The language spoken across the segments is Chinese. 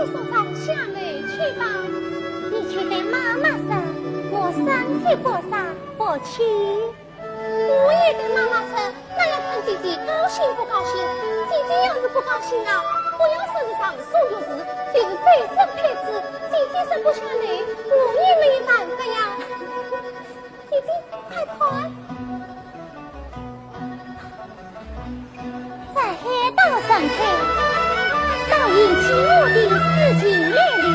去送上下来去吧。你去对妈妈说，我身体不傻，不去。我也对妈妈说，那要看姐姐高兴不高兴。姐姐要是不高兴啊，我要身上所有事就是再生孩子，姐姐生不下来，我也没办法呀。姐姐，快快！在海岛上去，都引起我的事情来了。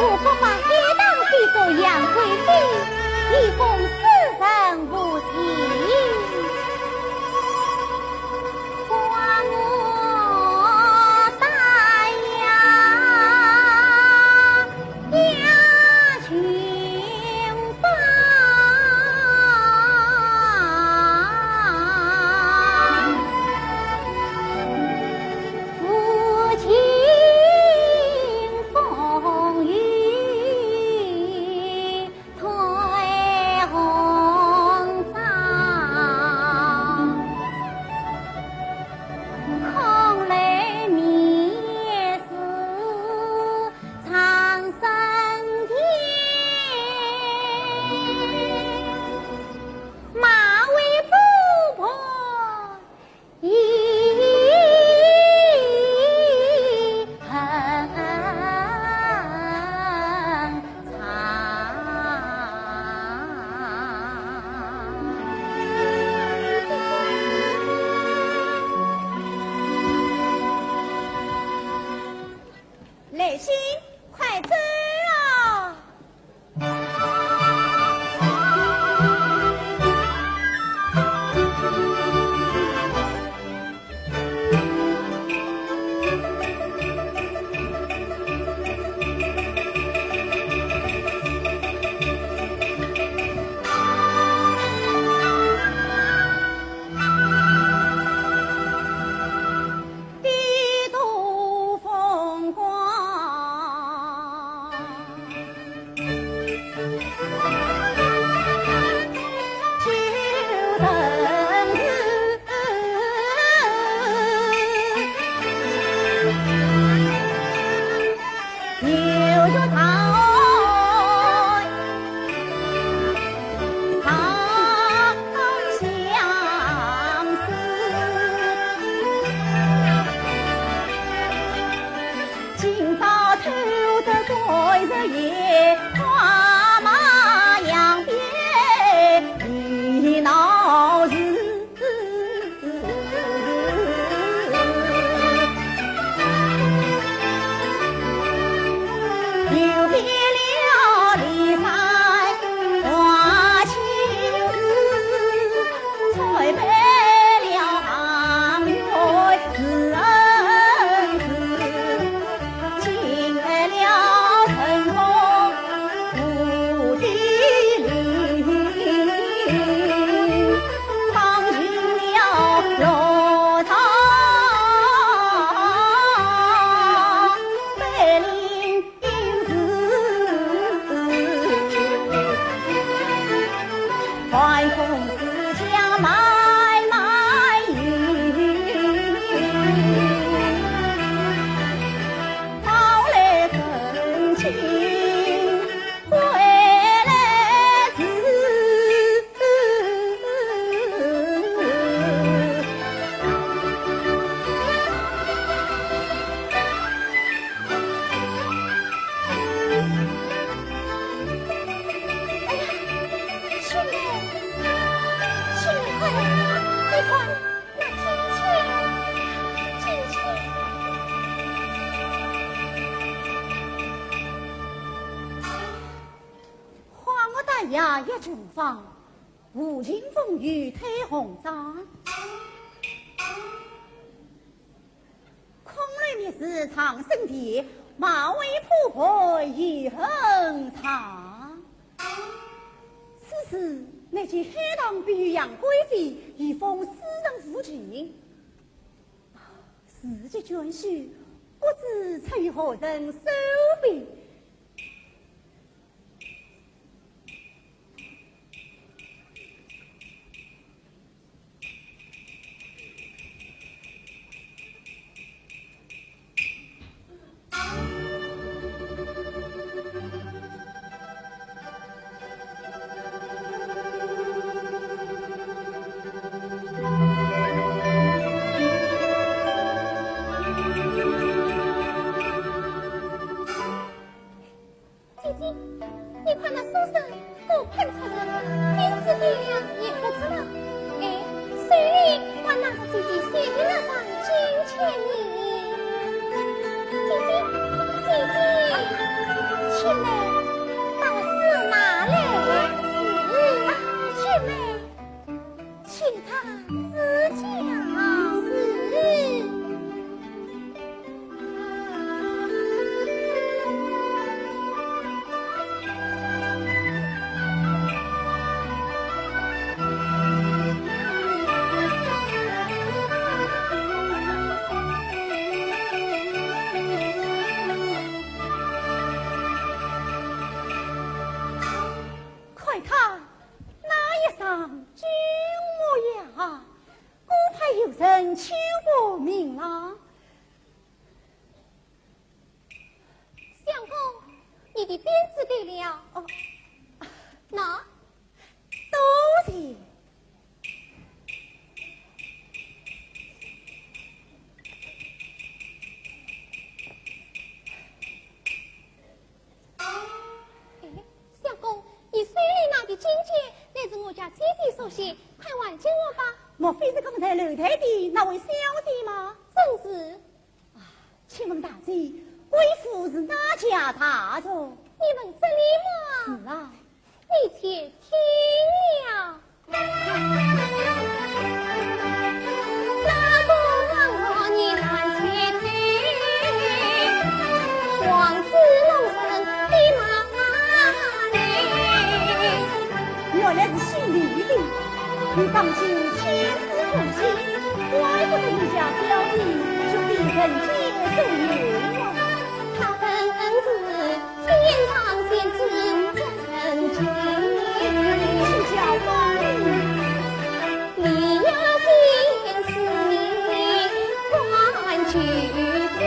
我不把海岛比作杨贵妃，以奉世人无情。呀一重房，无情风雨推红纱。空里面是长生殿，马嵬铺排一横长。此时那件海棠比杨贵妃，已封私人夫君。时节眷属，不知出于何人手笔。出身，不配出人，天子爹娘也不知道。哎，虽然我拿着自己写的那张金钱银，姐姐，妹倒是拿来姐妹，请他自讲是。人求不明朗，相公，你的鞭子对了。哦，那多谢。相公，你手里拿的金钱，乃是我家姐姐所写，快还给我吧。莫非是刚才楼台的那位小姐吗？正是。啊，请问大姐，贵妇是哪家大族？你问这里吗？是啊，你且听了。那个王你难且听，王子龙生的妈嘞。原来是姓李的，你当心天子不幸，怪不得你家小姐就被人接受冤枉。他本是天上仙子做成亲，是叫风你要先是你还举罪。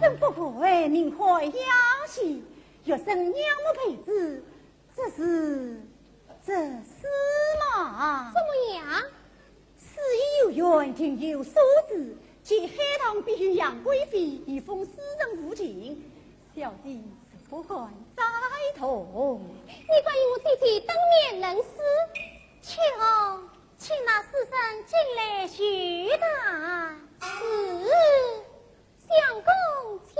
真不愧名怀雅戏，又生娘母辈子，这是嘛？怎么样？事已有缘，庭有所指，即海棠必须杨贵妃以封私人无情，小姐是不敢再同。你关于我姐姐当面人死，请那师生进来叙谈。是，相公请。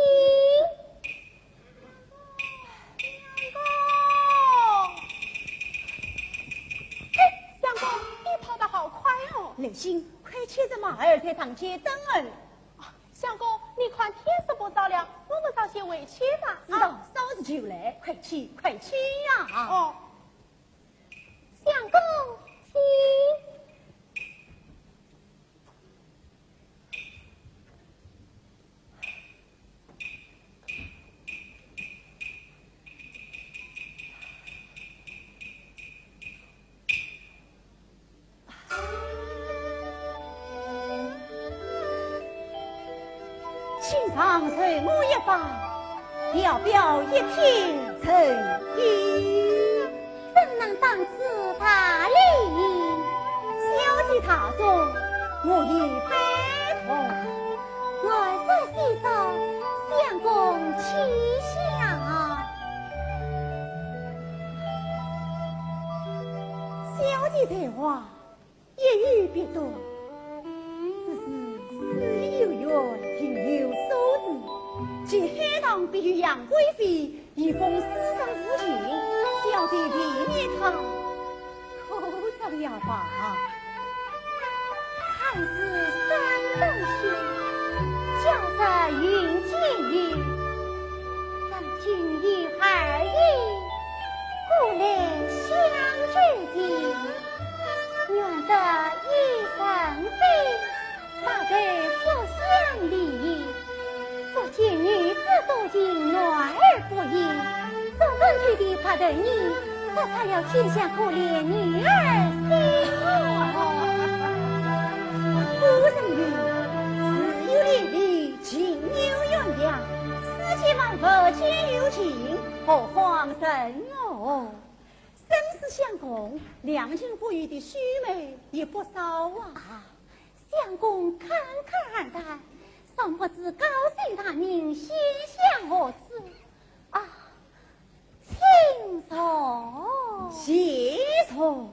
相公，你跑得好快哦！刘星，快牵着马儿在堂前等儿。相公，你看天色不早了，我们早些回去吧。知道，稍事就来，快去呀！哦，相公，请。请上随我一拜，表表一片诚意，怎能当此大礼？小姐大众，我已拜托。我这西走，相公气象。小姐才华一语别多，只是事已有缘，庭有所指，即海棠必须杨贵妃以封私生无情，小姐避免他口着了吧？看似山东血，叫着云间雨，让君与儿意，故来相知己，愿得一生非，大概不相离。昨见女子多情，暖而不应，这问题的怕得你，这才要天下可怜女儿心。古人云：“自有连理，情有鸳鸯。世间万物皆有情，何况人哦？”生死相共，良心不渝的须眉也不少啊。相相公侃侃而谈，尚不知高兴大名心向何处啊？请坐，谢错。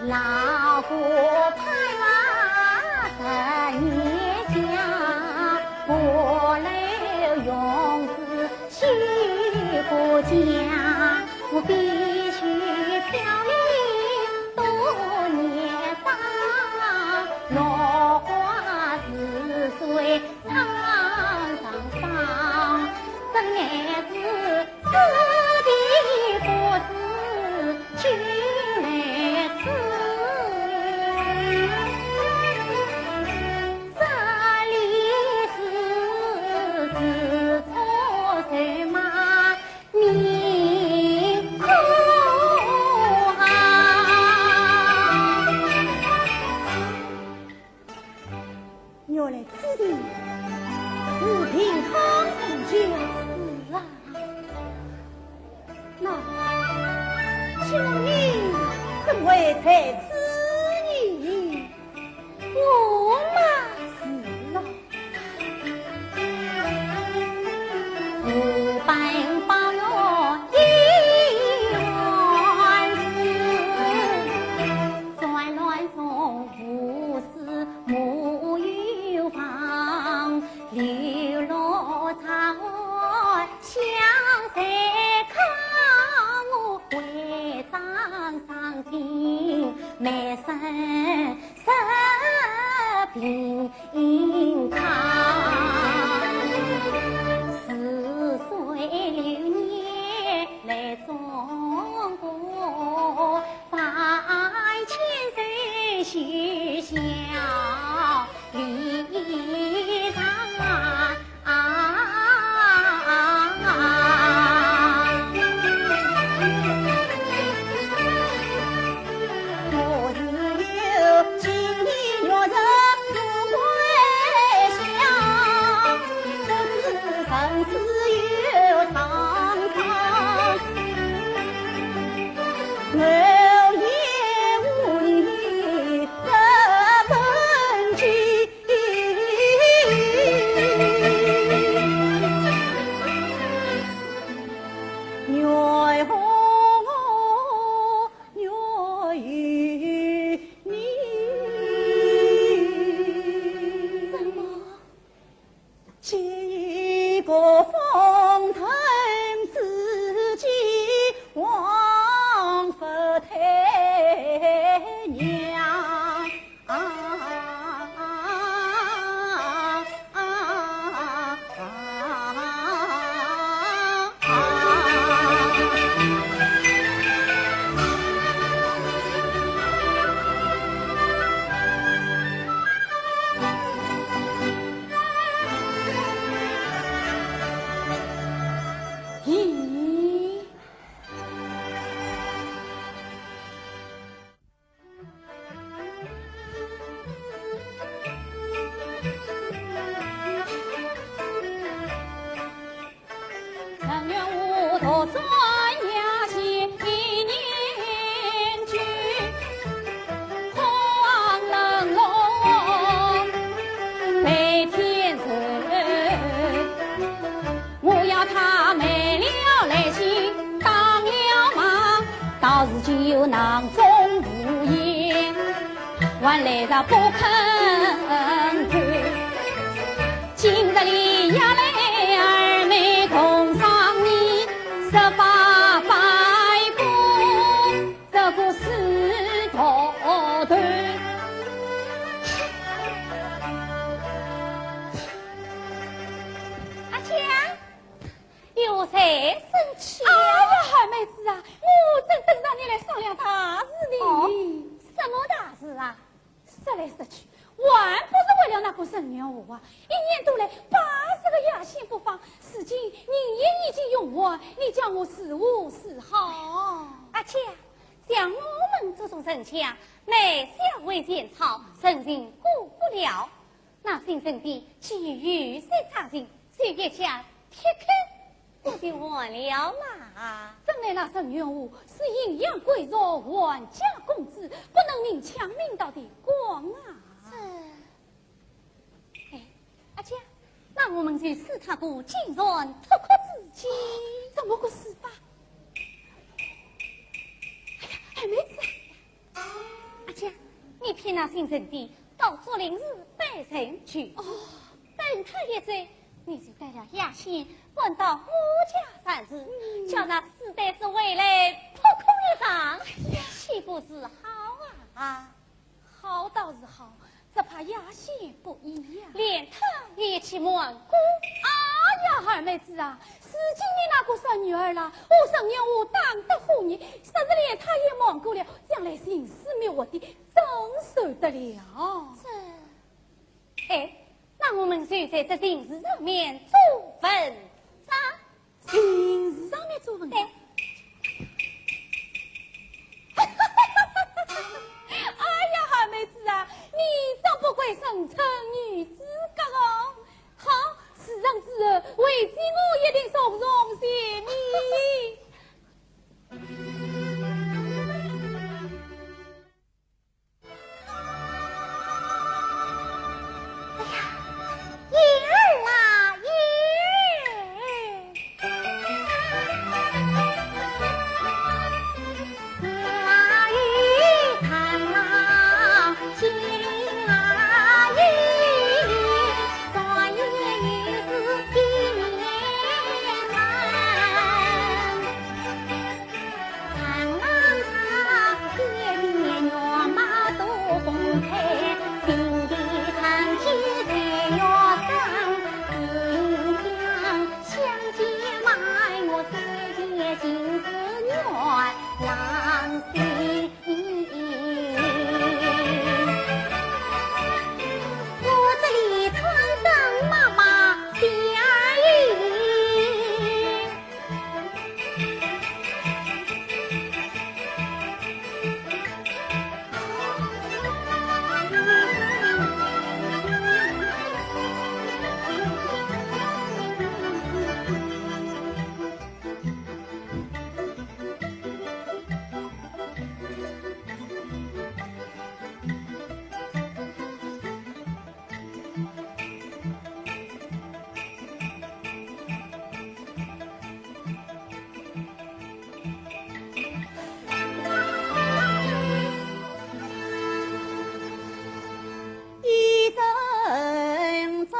老国派马10年家，国留勇子许国家。我必须飘零多年长，落花似水苍苍桑。真乃是此地不是君来此。原来此地是平康城就是啊！那请问你怎为在此地？我嘛是啊，无本报哟一万事，转乱中无事木有房，流落长安乡谁看我会长上京，每生病康，4岁流年来中国，百千岁许孝礼上。几个风尘之头转呀些年句，黄冷冷白天日，我要他没了来信当了忙，到时就囊中无言，还来着不肯走。今日里呀来二妹共上你18拜过这个石头头。阿强，有谁生气？哎呀，海妹子啊，我正等着你来商量大事呢。哦，什么大事啊？说来说去，还不是为了那个陈元武啊！一年多来80个牙线不放，如今人也已经用完，你叫我是无是好？阿强，像我们这种人家，内小为前朝，人人顾不了。那新生的既遇谁差劲，谁也想铁口，我就完了嘛。真来那陈元武是营养贵族，万家公子，不能明抢明道的光啊！哎，阿强，那我们就使他个金銮脱壳自己，怎么个死法？哎呀，海妹子，阿强，你骗那新生的到竹林寺拜神去。哦，等他一走，你就带了牙线搬到我家三日，叫那死呆子回来扑空一场，岂不是好啊？好倒是好，只怕牙线不一样，连他也去蒙古。哎呀，二妹子啊，如今你那个孙女儿了，我生年我当得护你，甚至连她也忘过了，将来行事灭我的，怎受得了？哎，那我们就在这情事上面做文章。情事上面做文章。哎呀，二妹子啊，你真不愧生称女子格哦！好，是上之后，为妻我一定从容谢你。儿啦儿，四啊雨长啊金啊雨，转眼已是一年长。长啊长，爹爹娘妈都红彩，新的长起才要生。自讲相见买我三姐金子愿郎心。我这里穿上妈妈心儿意。一阵阵，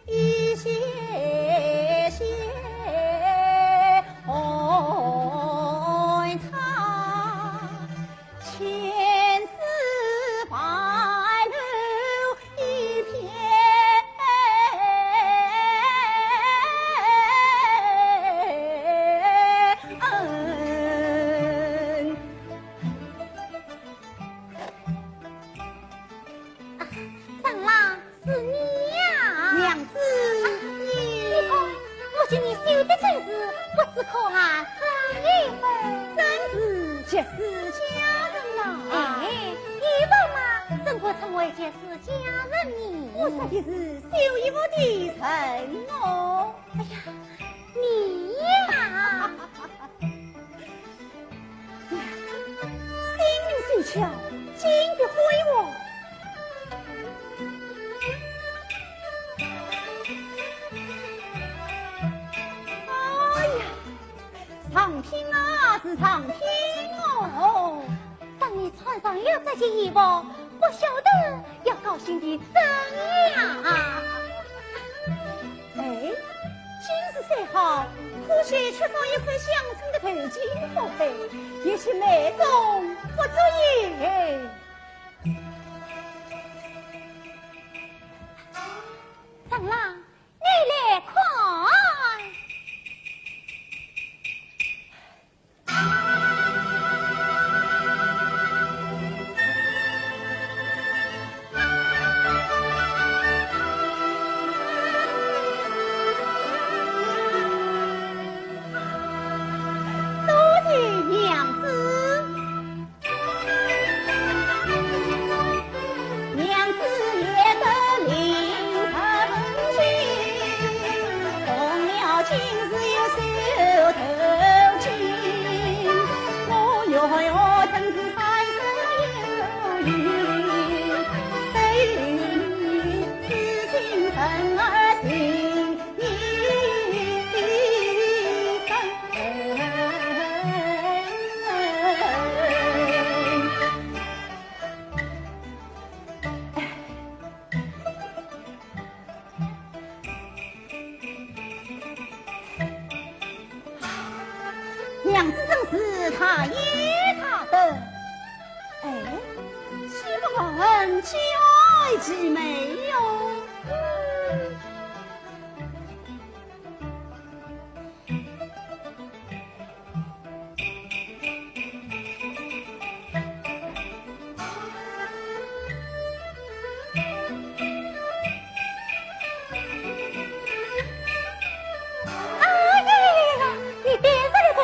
一些些，爱他千丝白露一片。长郎是你呀，娘子，你看，我见你绣的真是不知可爱生一份，真是绝世佳人呐！哎，以后嘛，怎会成为绝世佳人呢？我说的是绣衣服的承诺。哎呀，你巧，金碧辉煌。哎呀，长聘啊，是长聘哦！当你穿上了这件衣服，不晓得要高兴的怎样啊！哎，金是虽好，可惜缺少一块相称的头巾不配，也许美中不足也。长郎，你来快！娘子正是他也他的，哎，岂不闻其爱之美哟？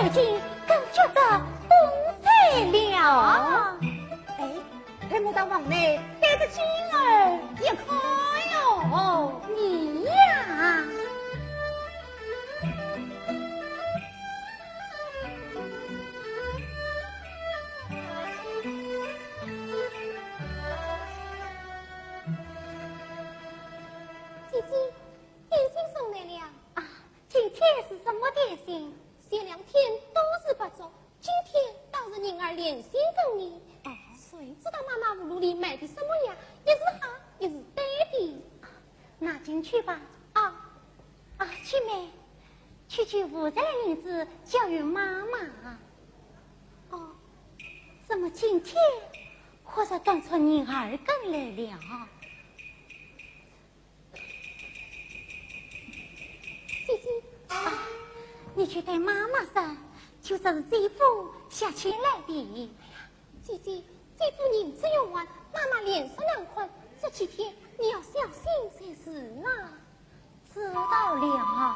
如今更觉得风采了。哎，黑牡丹王内带着金儿也可哟。你呀，姐姐，点心送来了啊，今天是什么点心？前2天都是不做，今天倒是人儿连心跟你。哦，谁知道妈妈葫芦里买的什么呀？一是好，一是呆的。拿进去吧。啊，七妹，去负责的名字教育妈妈。哦，怎么今天或者端出人儿跟来了？姐姐啊，你去对妈妈说，就说是姐夫下去来的。姐姐，姐夫人只有玩，妈妈脸色难看，这几天你要小心才是呢。知道了。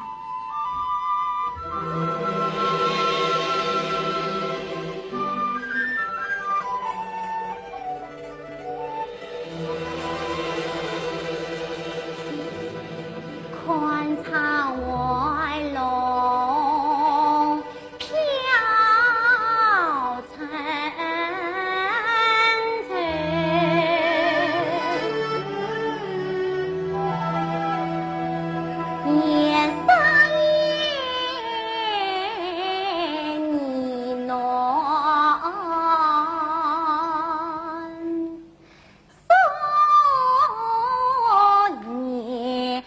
宽敞外龙飘沉沉，年上烟呢暖，少年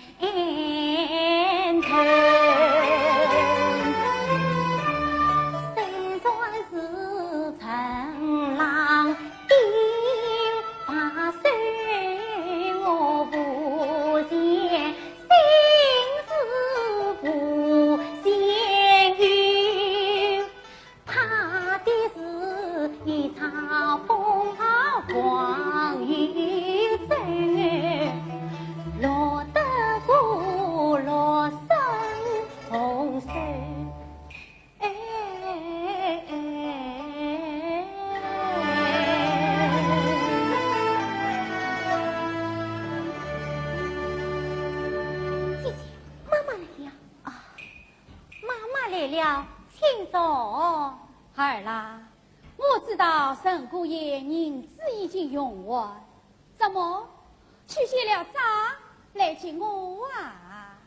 儿啦，我我知道沈姑爷银子已经用完，怎么去写了账来接我啊？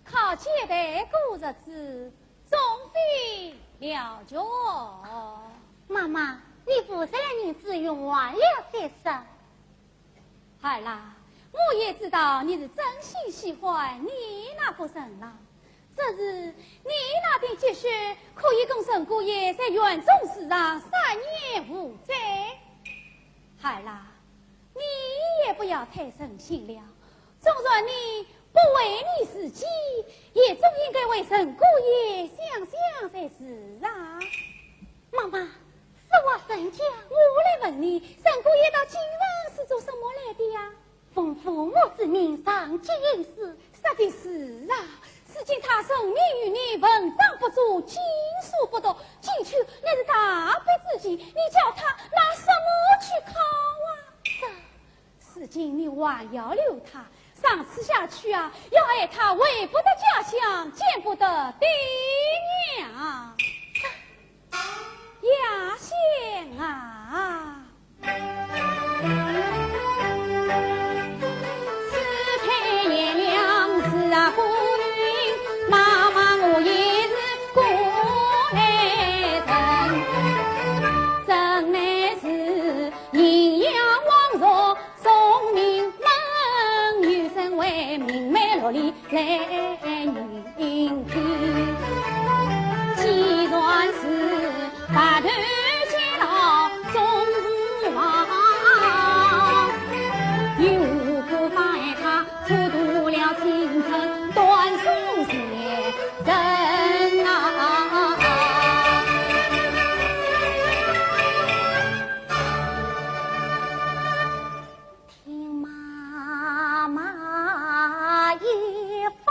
靠接待过日子，总非了着。妈妈，你不是让银子用完了才是？孩啦，我也知道你是真心喜欢你那个人啦。只是你那点积蓄可以跟沈姑爷在园中市上3年无灾。孩啦，你也不要太省心了。纵然你不为你自己，也总应该为沈姑爷想想才是啊。妈妈，是我沈家，我来问你，沈姑爷到今日是做什么来的呀？奉父母之命上京应试。说的是啊。如今他生命于你，文章不足，经书不读，进去那是大逼自己，你叫他拿什么去考啊？如今你还要留他，上次下去啊，要爱他回不得家乡，见不得爹娘。亚仙啊，是配爷娘是啊姑娘，妈妈我也是过来人，真乃是阴阳王朝，宋明门女生为明媚萝莉来迎接，既然是大头见到中王，又可妨碍他蹉跎了青春，断送前人啊！听妈妈一番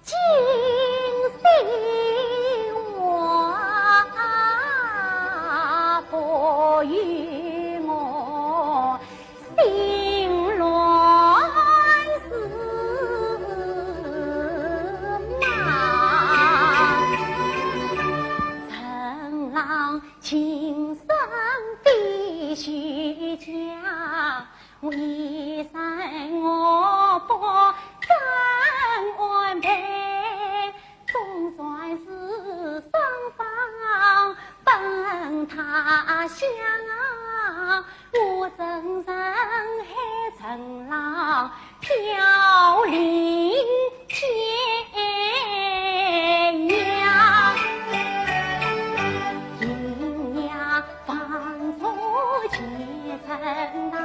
惊心，我不与我心乱是马，曾让情深必须讲，为甚我不真安排？总算是双方奔他乡，我真人还成了飘零天涯，阴阳放错前程啊，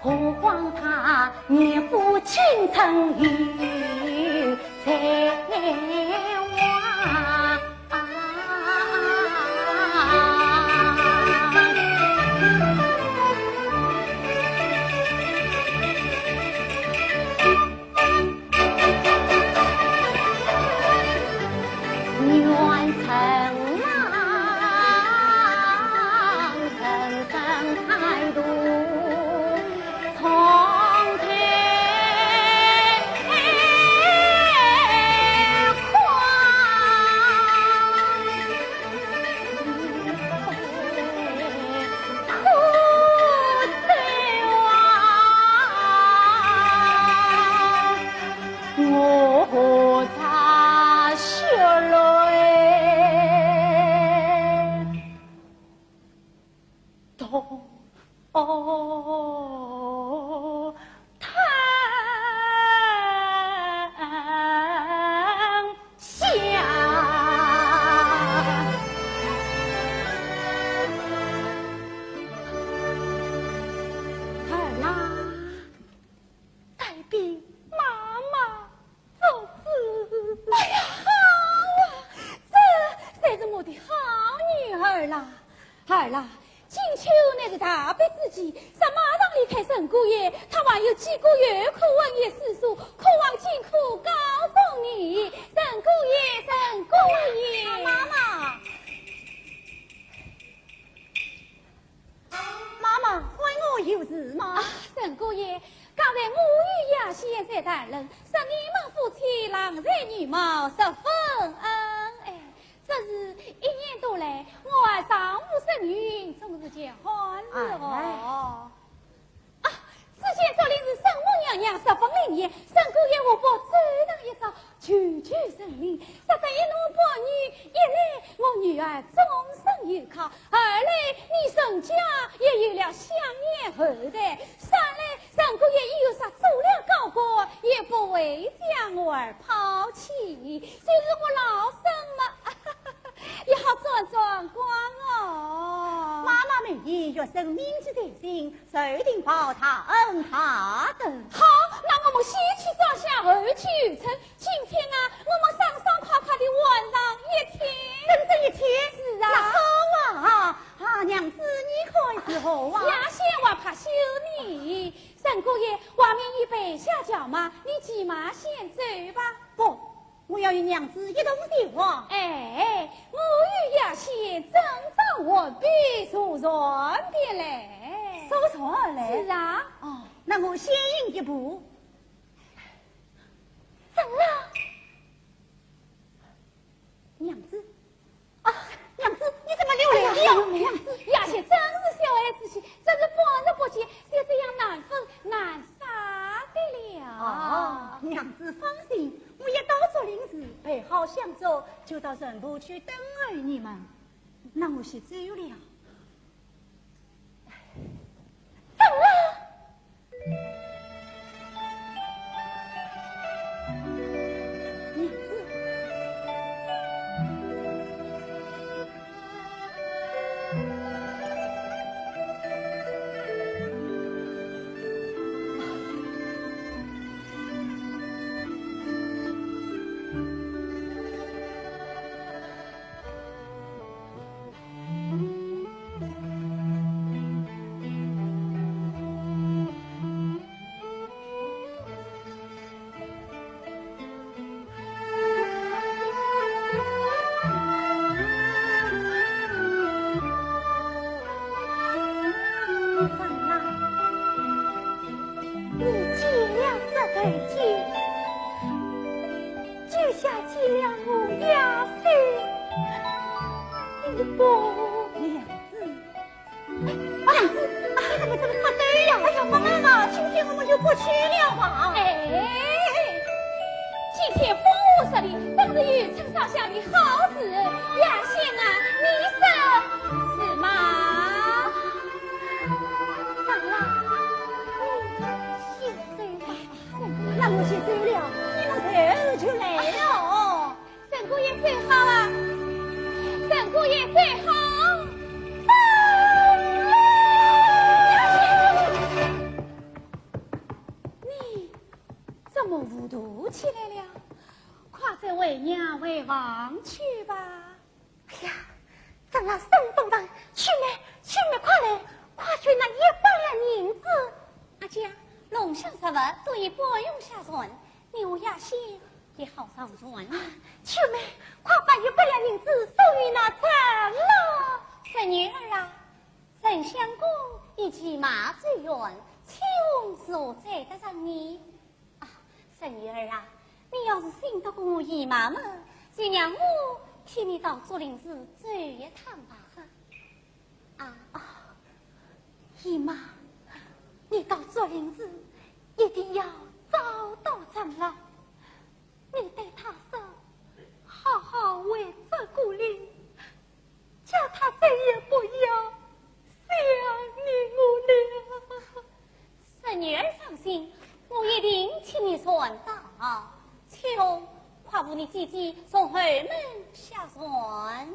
何况他年富青春有才华。愿成郎深深态度，从天我擦血泪，都叹息。儿啦，带兵妈妈走子。哎呀，好啊，这才是我的好女儿啦！儿啦，金秋乃是大逼自己，上马上离开沈姑爷，他还有几个月可文业世俗，渴望金库告诉你，沈姑爷，沈姑爷，妈妈，妈妈，唤我有事吗？沈姑爷，刚才我与亚仙在谈论，说你们夫妻郎才女貌，十分恩爱。这是一年多来，我儿丈夫生孕，总是件好事哦。之前昨天是圣母娘娘十分灵验，圣姑爷我伯走上一遭，句句神灵，实在一怒破女。一来我女儿终身有靠，二来你圣家也有了香烟后代，三来圣姑爷已有啥做了高官，也不会将我儿抛弃。就是我老生嘛，也好装装光哦。妈妈美意若生命之在心，注定报他恩他德。好，那我们先去装下，后去预成。今天啊，我们爽爽快快的玩上一天，整整一天。是啊，那好啊，娘子你可是好啊？亚仙我怕羞你，沈姑爷外面已备下轿马，你骑马先走吧。不，我要与娘子一同前往。哎，我与亚仙正正我必坐船边来，坐船而来。是啊。哦，那我先行一步。怎了？娘子，啊，娘子，你怎么流泪了？娘子，亚仙真是小孩子气，真是放日不见，就这样难分难舍的了。哦，娘子放心，我一到竹林时备好香烛，就到神铺去等候你们。那我先走了。怎了？娘子，竹林寺走一趟吧。姨妈，你到竹林寺一定要找到长老，你对他说，好好为这鼓励，叫他再也不要想你我了。孙女儿放心，我一定替你算到。求快扶你姐姐从后门下船。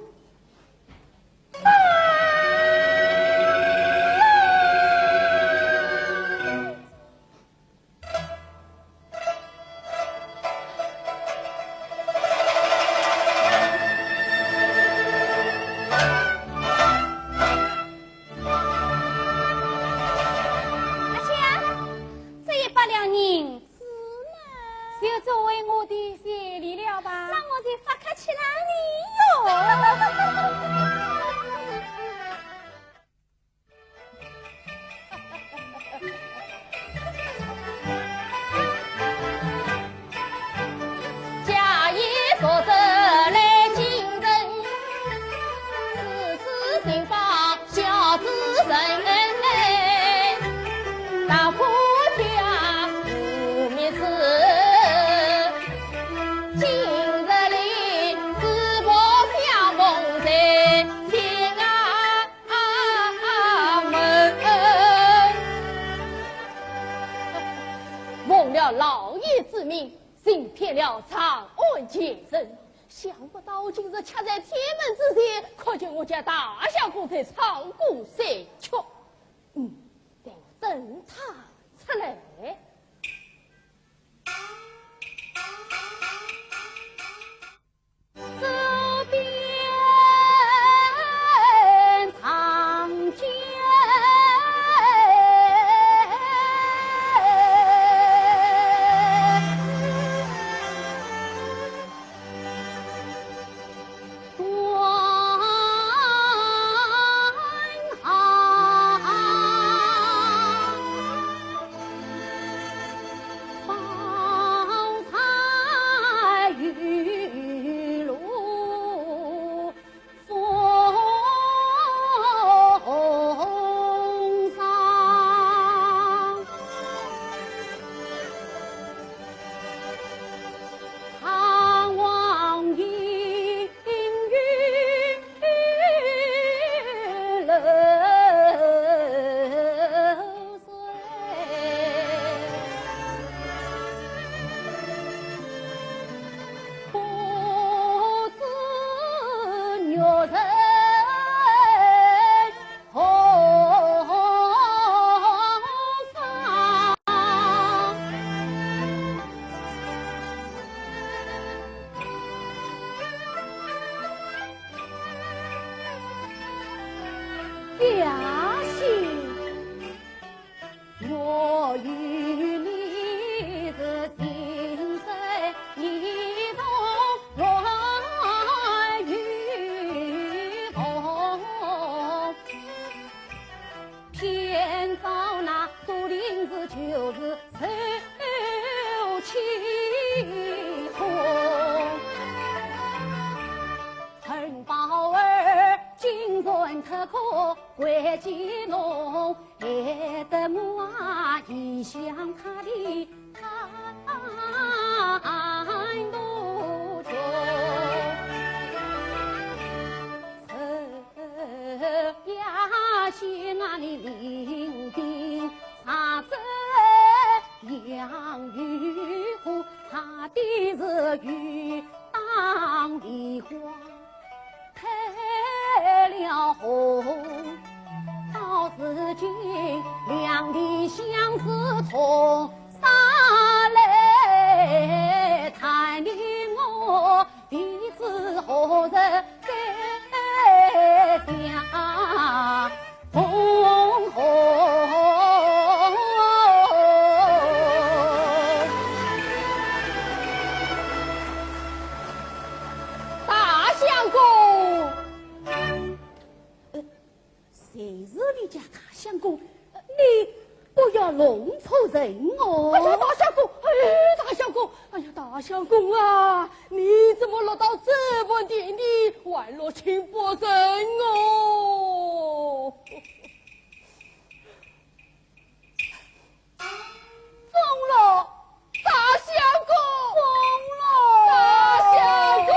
假意所得来惊人。老爷之命，行骗了长安前程。想不到今日恰在天门之前，可见我家大相公在长谷山雀。得等他出来。这边长江。为见侬，害得我异乡他的叹多愁。这呀些俺的临兵查证杨玉虎，他的是欲当梨花。开了红，到如今两地相思痛，杀来谈的我弟子何人在家风红。大相公。谁是你家大相公？你不要弄错人哦！哎呀，大相公，大相公，哎呀，大相公啊，你怎么落到这般田地，宛若清波人哦？疯了，大相公，疯了，大相公。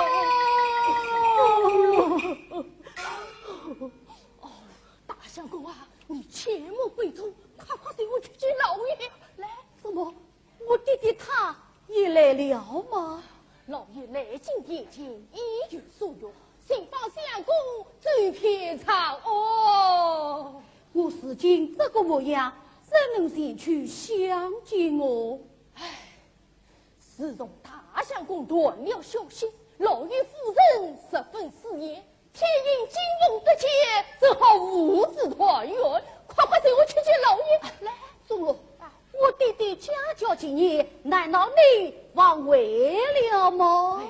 大相公啊，你切莫回头，快随我去见老爷。来，怎么，我弟弟他也来了吗？老爷来进殿前，一有所用，请帮相公走遍长安。我如今这个模样，怎能前去相见我？自从大相公断了消息，老爷夫人十分思念。天因金凤得见，只好父子团圆。快随我去见老爷。来，宗罗，我弟弟家教今年，难道你忘为了吗？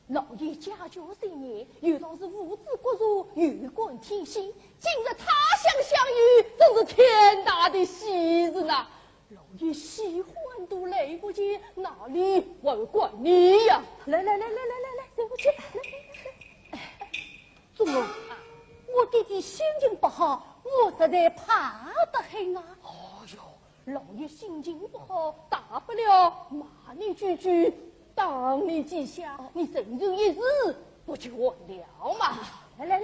老爷家教3年，有道是父子骨肉，与冠天心。今日他乡相遇，真是天大的喜事呐！老爷喜欢都来不及，哪里还怪你呀？来，随我去。宗罗，我弟弟心情不好，我实在怕得很啊！老爷心情不好，大不了骂你几句，当你几下，你承认一事，不就完了嘛？来，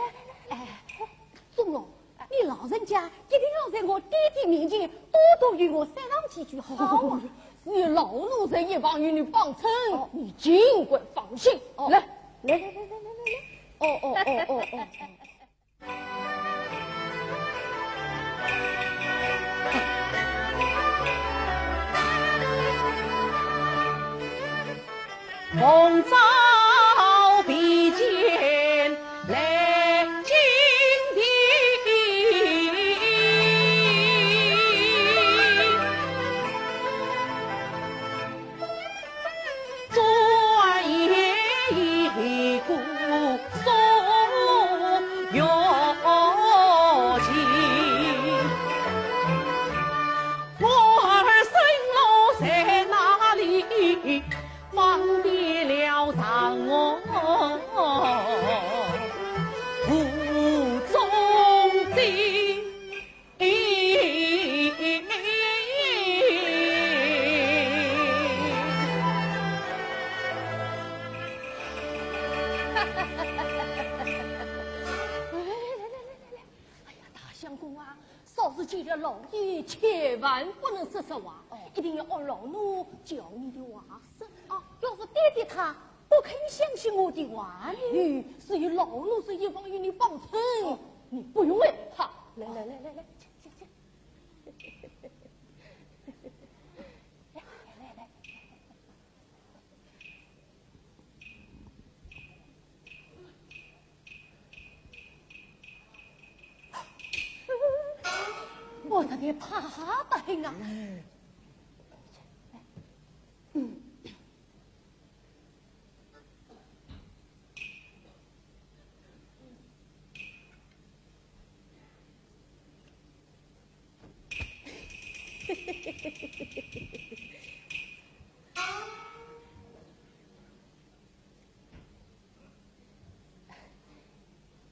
宗罗，你老人家一定要在我弟弟面前多与我商量几句好吗？是老奴在一旁与你帮衬，你尽管放心。来，哦。奉诏比肩来京地，昨夜一鼓送乐琴，我儿生路在哪里？方便了让我无踪迹。相公啊，稍事见了老爷，千万不能说实话，一定要按老奴教你的话说啊。要是爹爹他不肯相信我的话呢？所以老奴是一方与你帮衬，你不用问他。来，请。来。我这边怕得很啊！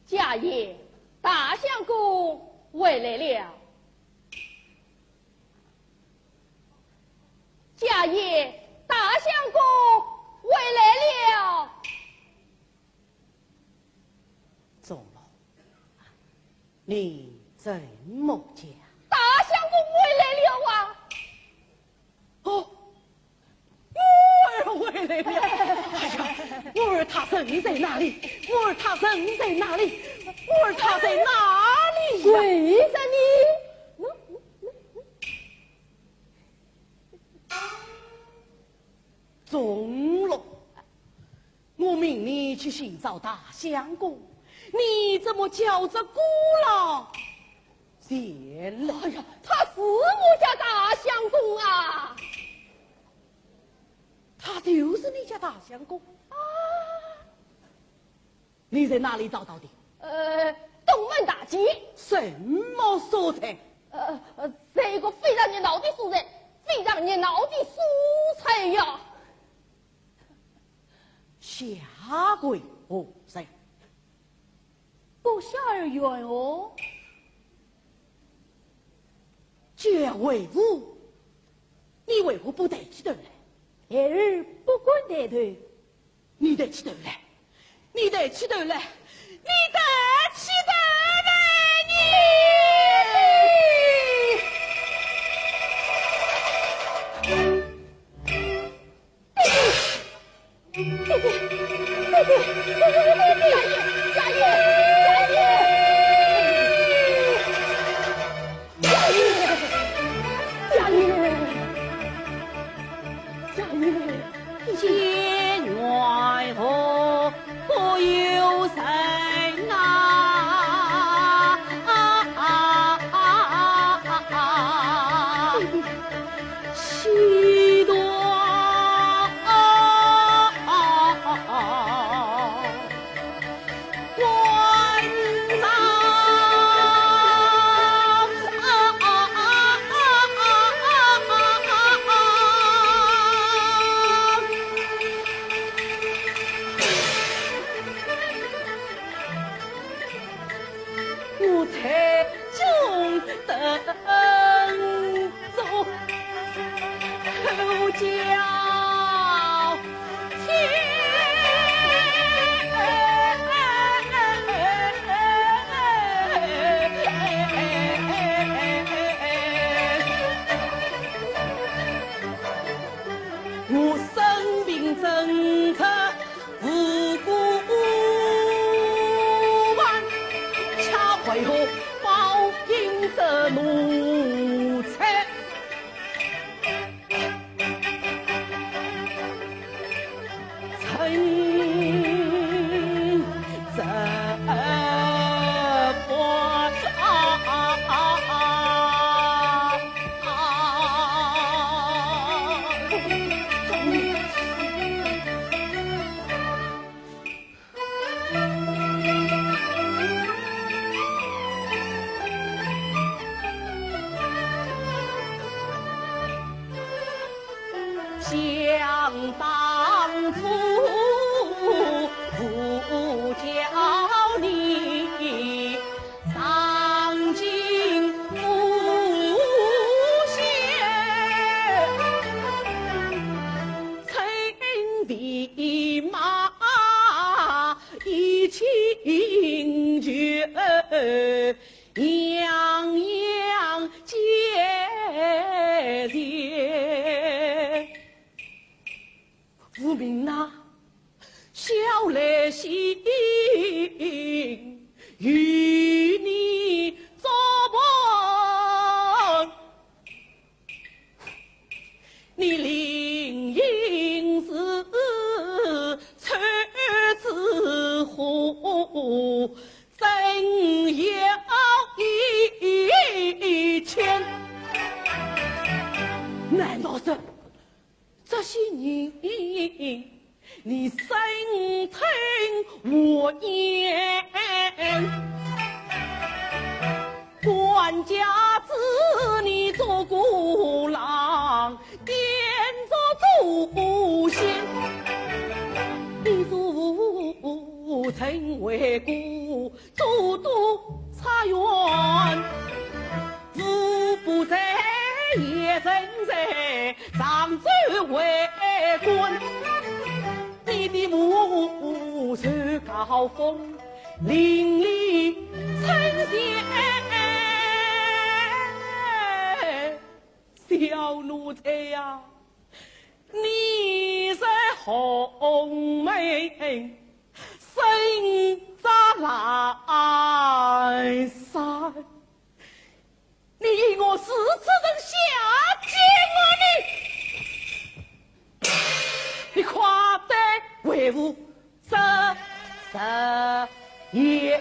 家爷，大相公回来了。家爷，大相公回来了。钟老，你怎么讲？大相公回来了啊！哦，我儿回来了！哎呀，我儿他人在哪里？我儿他人在哪里？我儿他在哪里呀？为什么？钟老，我命你去寻找大相公，你怎么叫着姑老前来？哎呀，他是我家大相公啊！他就是你家大相公啊！你在哪里找到的？东门大街。什么所在？是一个非常热闹的蔬菜，非常热闹的蔬菜呀！下跪何谁？不下而远哦。这为何？你为何不抬起头来？孩儿不管抬头。你抬起头来！你抬起头来！你抬起头来！天外何不有神啊！许多文我才中等走口叫天。我生病政策无辜完，恰为何报应这奴才？曾这想当初不叫你上京赴险，曾的马一情绝，样样皆然。无名呐，小来心与你作伴，你灵应是穿之虎，真要一千。难道是这些年你深听我言？官家子你做姑郎，点着祖先，你如曾为姑诸多差远，父不在也曾在长州为官，你的母受高峰，邻里称羡，小奴才呀，你是红梅生在南山。你我是此人下贱啊你夸得为吾这也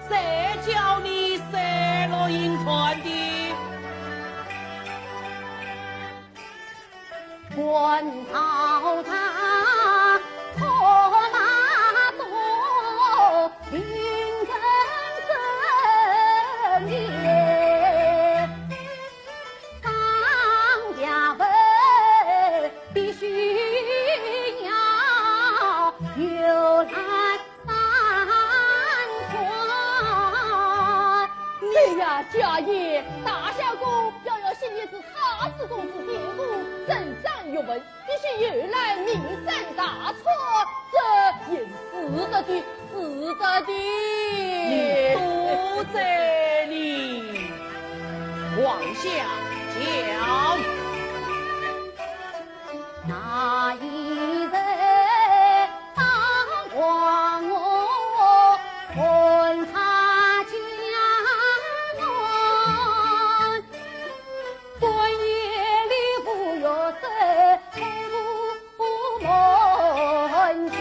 谁叫你塞落银川的？官道上错马多，令人生厌。当家本必须要有来家业，大相公要有心意是他之公子典故，正长有文，必须由来名声大错，这也是的的，是的的。你多在你，往下讲。那一人当皇我问他家门，半夜里不要声，开不门前，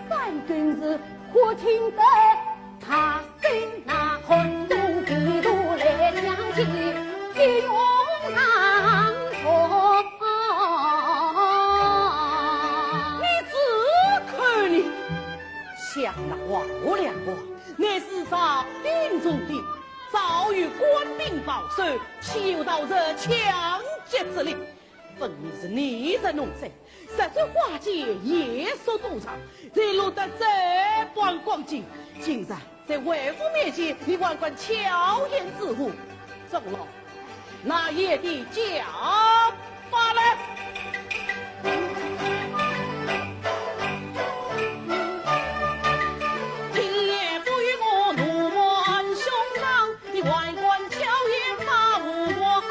三更日忽听得他声那轰隆地路来响起，一拥上床。你只看你像那王母两个，乃是上兵中的，早与官兵保守，岂有盗这抢劫之理？分明是你在弄贼，实在化解夜宿赌场，才落得这般光景。今日在为父面前，你还敢巧言自护，走了，那也得家法来。今夜不与我怒满胸膛，你还敢巧言把无光。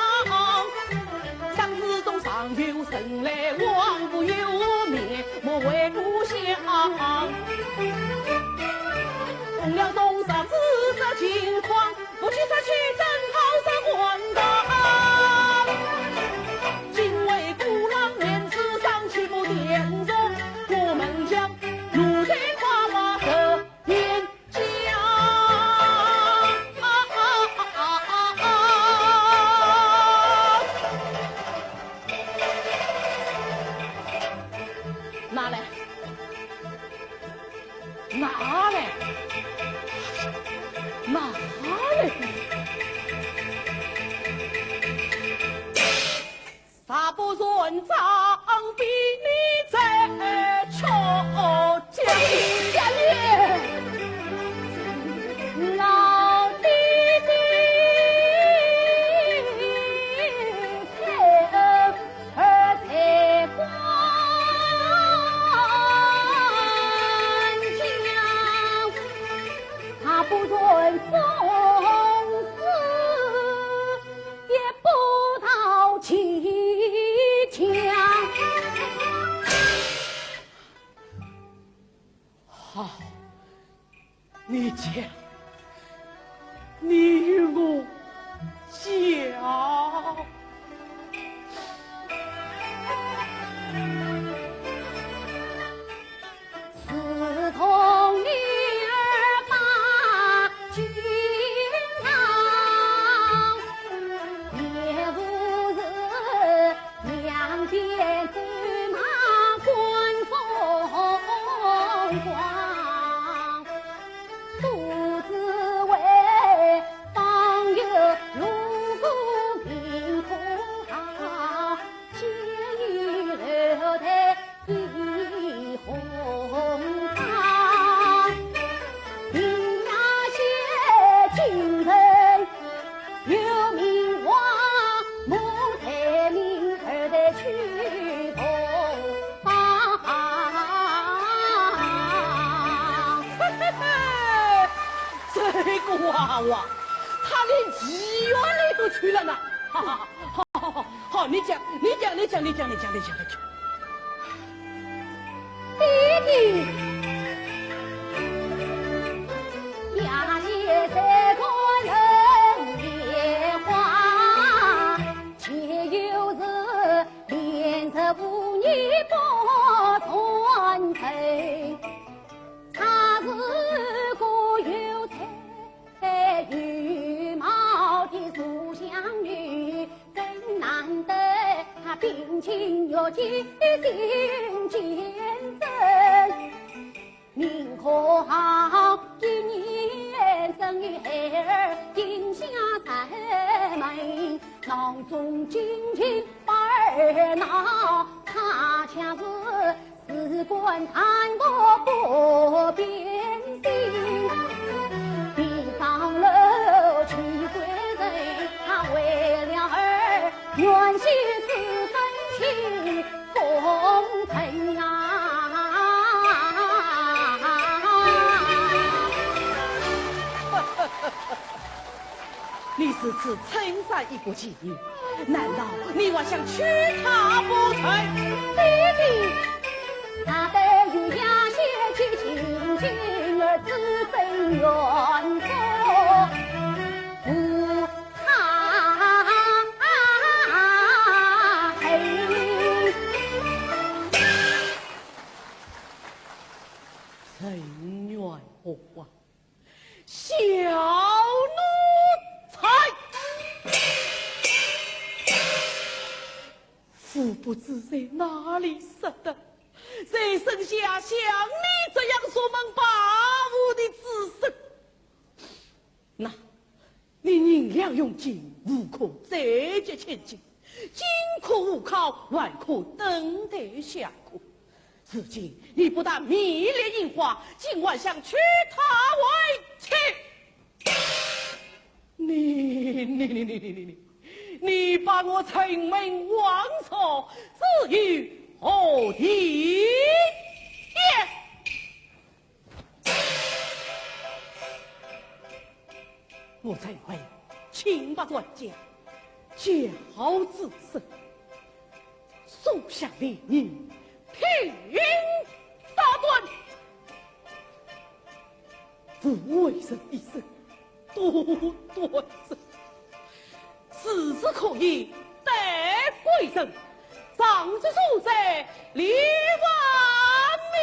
上之中上有神来，王不由灭，莫为故乡。同了东沙子这情况，不去再去正好生还当。今为孤狼面子上去不点中，我们将奴才夸夸的面将。拿来，拿来，拿来！啥不算账，比你在巧讲家里老弟弟看儿才关将，他不准纵死，也不到齐枪。好，你讲，你与我讲。自从女儿把军堂，也无日两边走马观风光，独自为方有路过凭空好，见与楼台一红裳，定要写京城有名望，母才名儿的去头方。这个娃娃，他连妓院里都去了呢！哈哈，好，你讲。弟弟，呀些在个人野花，且有日连着妇女不传承，他是个有才有貌的书香女，更难得他冰清玉洁心坚贞，宁可好一年生于孩儿，定下三门，囊中金钱把儿闹，他恰是士官贪过不变心，地上楼去归人，他为了儿愿惜自分去风尘啊。此次青山一个妓女，难道你还想娶她不成？弟弟，他得与亚些结亲亲儿子生缘分。人缘何啊？小奴才，父不知在哪里识得，才生下像你这样说门把户的子孙。那，你宁良用尽，无可再结千金，今可无考，晚可等待下课。如今你不但迷恋樱花，竟还想娶她为妻。你把我成名忘错，至于何地也？我才会亲把专家骄傲自身，送向烈女。平大断，不为人一生，多断人。此时可以得贵人，上之所在，立万民。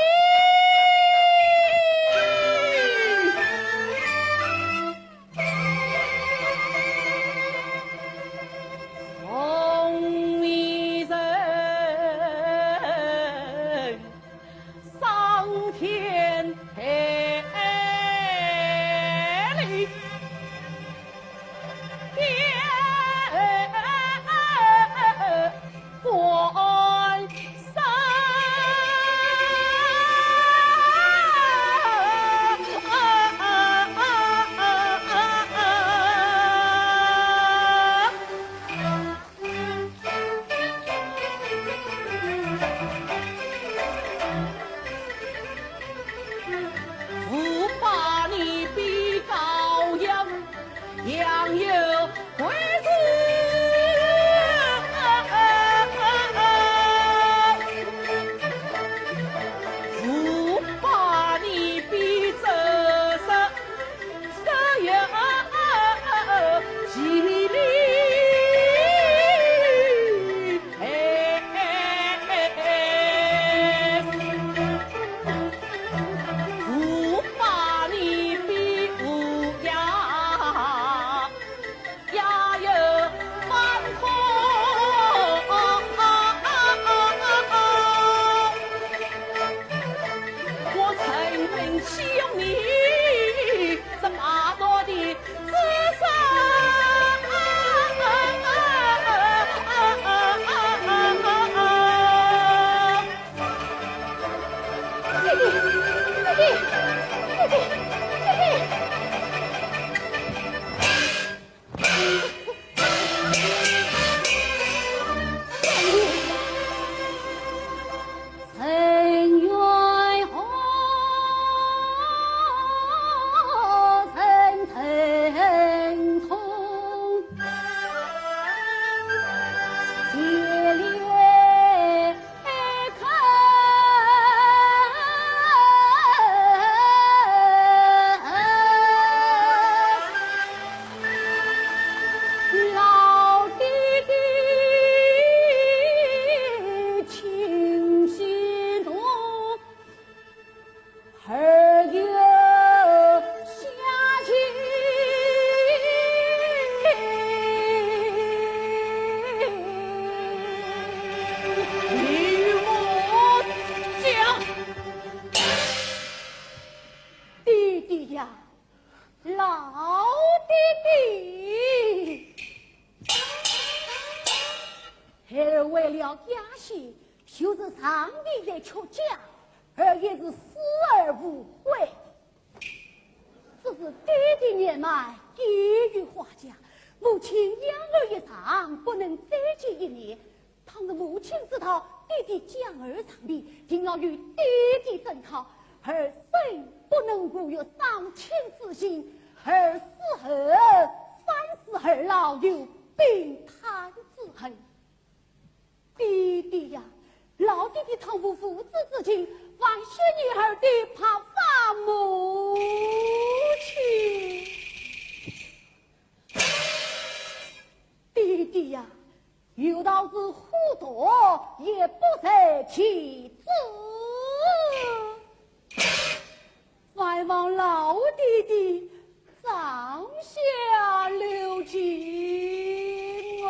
而生不能如有丧亲之心，而死后三十二老有病瘫之恨。弟弟呀，老弟弟倘无父子之情，万血女儿的怕发母亲。弟弟呀，有道是虎夺也不识其子，还望老弟弟上下留情哦。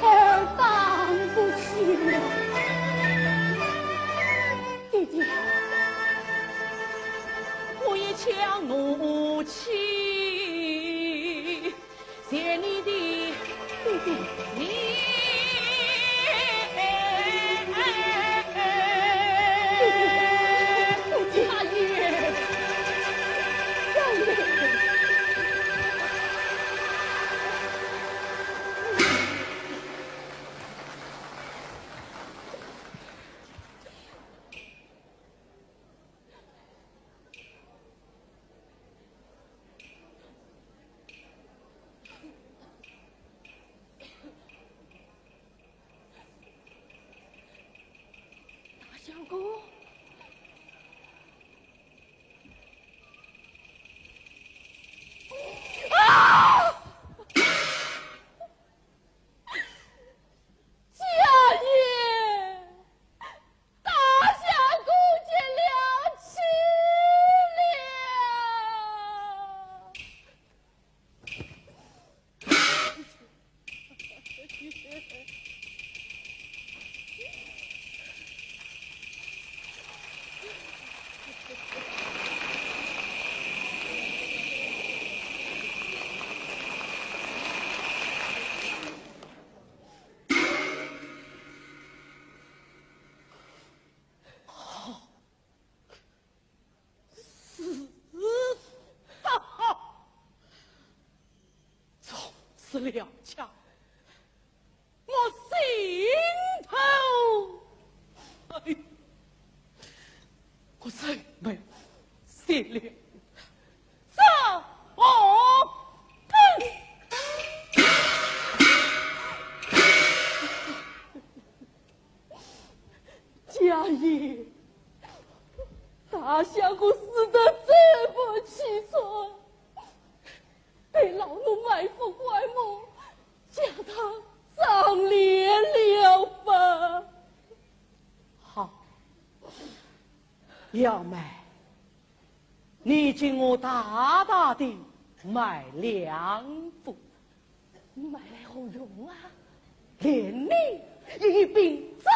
儿当不起了，弟弟，我也强怒气，谢你的弟弟你。死了家，我心头，哎，我真没心了，这我家爷，大相公死得这么凄惨。被老奴埋伏拐母，将他葬裂了吧。好，要买，你请我大大的买2副，买来何用啊？连你一并葬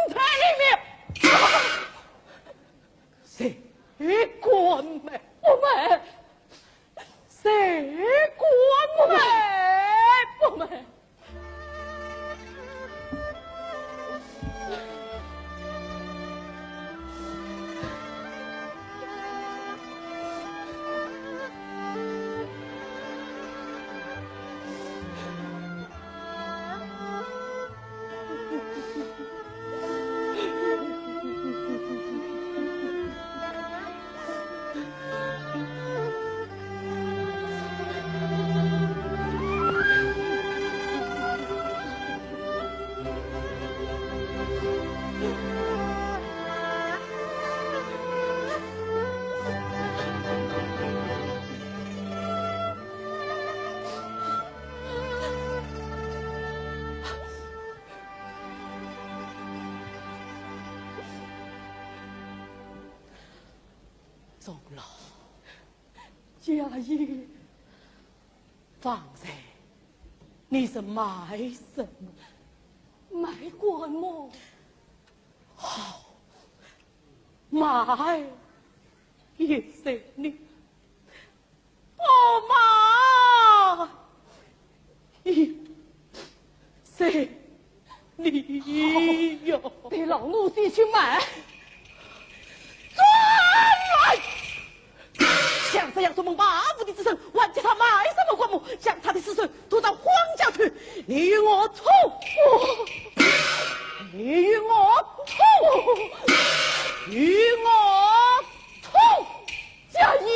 在里面。谁管买？不买，谁管买？不买。钟老，家业方才你是买什么？买棺木。好，买也是你，不买也是你哟。得老奴先去买。像这样做梦八府的之臣，万叫他买什么棺木，将他的尸身拖到荒郊去，你与我冲！你与我冲！与我冲！家业，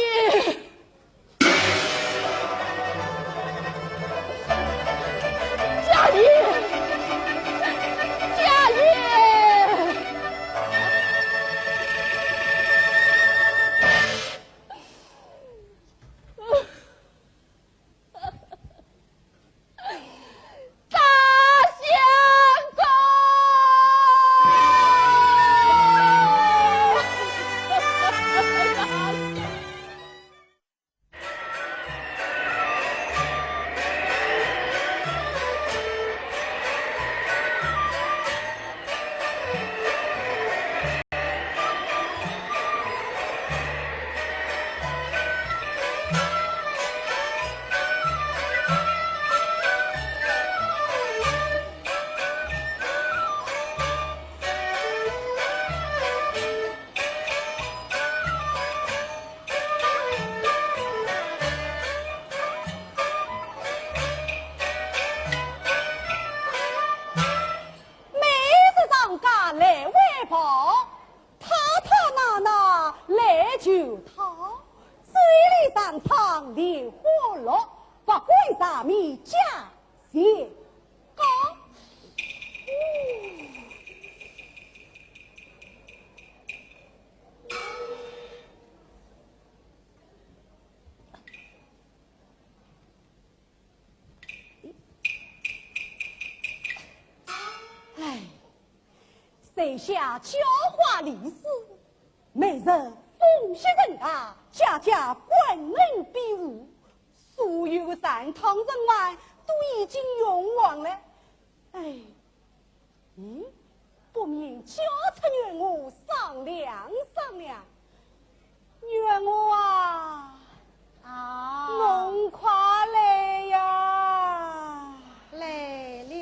家业，家业。谁下教化历史，每日奉献人家，家家官人比武，所有善堂人外都已经用完了。哎，不免家臣怨我商量商量，怨我侬快来呀！来了。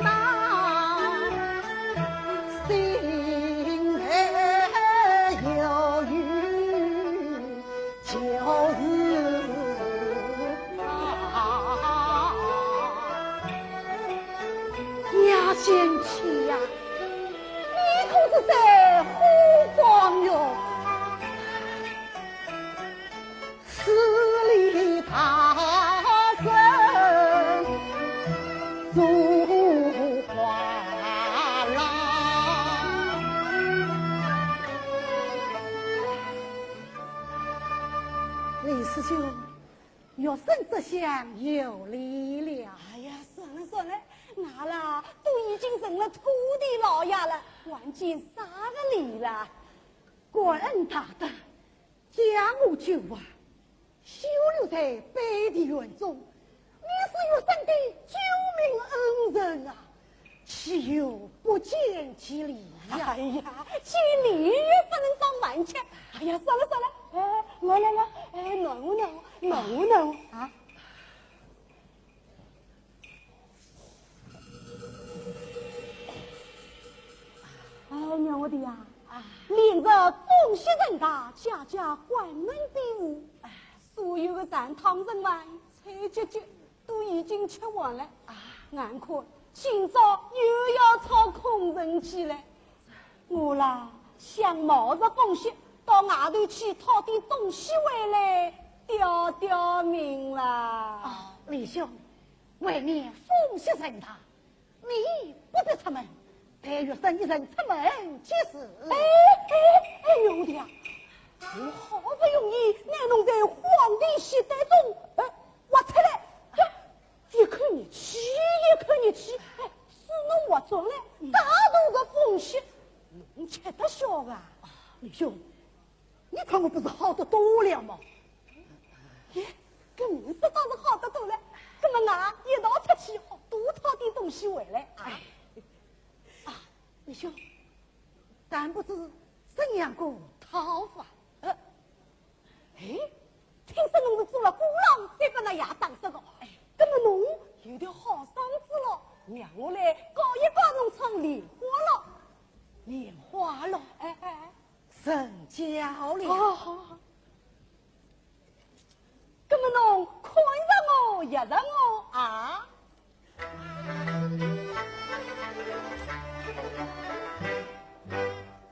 三李师兄，月生之乡有礼了。哎呀，算了算了，俺啦都已经成了土地老爷了，还见啥个礼了？官恩大德，家务救亡，修留在北地园中，你是月生的救命恩人啊，岂有不见其礼呀？哎呀，见礼不能放慢吃。哎呀，算了算了，哎，来，哎，暖和啊！哎，娘我的呀，连着奉喜人家，家家欢门闭户，所有的饭汤人饭、菜节节都已经吃完了。眼看今朝又要炒空人去了，我啦想冒着风险到外头去讨点东西回来吊命啦。李兄，为免风险人大，你不得出门，待月生一人出门即是。哎，娘的呀！我好不容易拿侬在皇帝席袋中挖出来，一口热气，是侬挖中了大大的风险，侬吃得消吧？李兄，你看我不是好得多了吗？耶，搿你是倒是好得多了，搿么俺一道出去，好多讨点东西回来。李兄，但不知怎样个讨法？听说侬是做了孤郎，才把那爷打死的。搿么侬有条好生子咯，让我来教一教侬唱莲花咯。莲花咯，神教了。好。搿么侬看着我，压着我啊！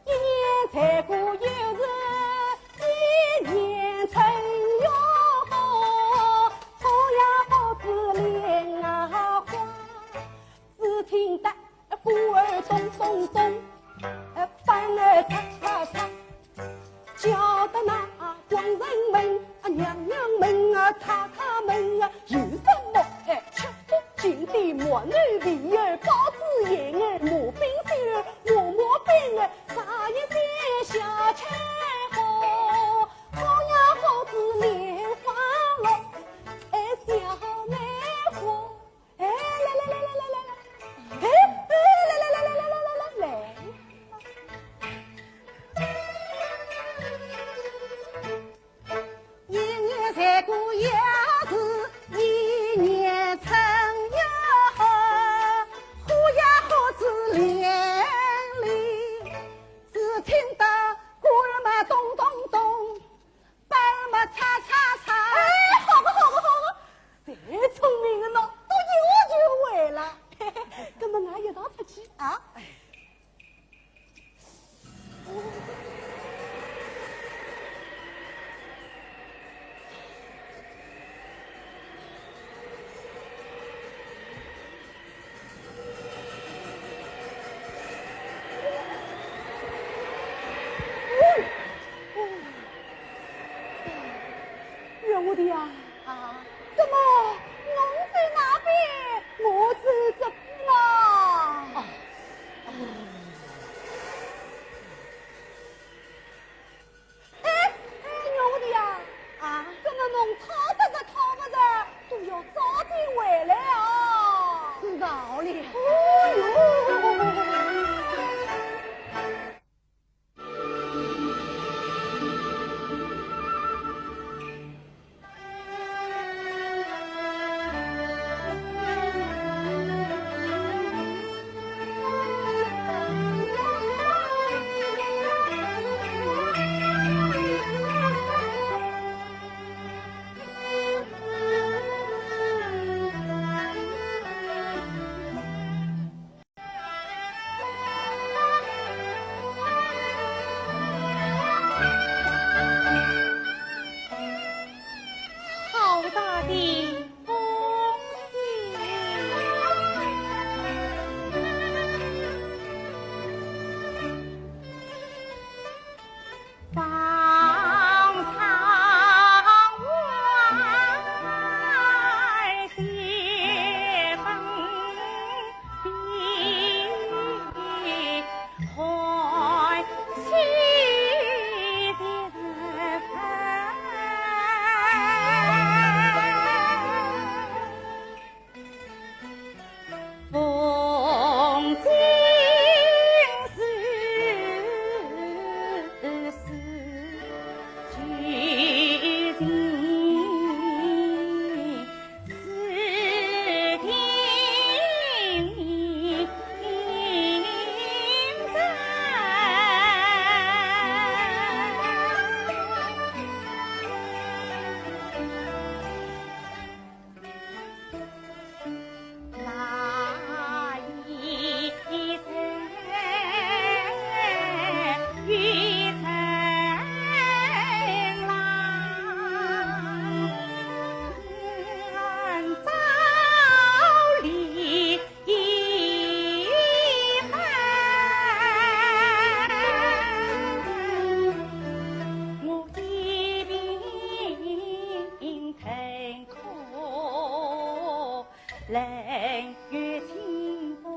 一年才过有日，一年春又好，好呀好子莲啊花，只听得鼓儿咚咚咚，板儿嚓嚓嚓，叫得那光人们、娘娘们、太太们有什么？吃不尽的馍南皮儿、包子盐儿、磨冰水儿、磨冰儿，啥一些小菜好，好呀好子莲花咯，小梅花，来，一年才过也是一年春又好，冷月清风。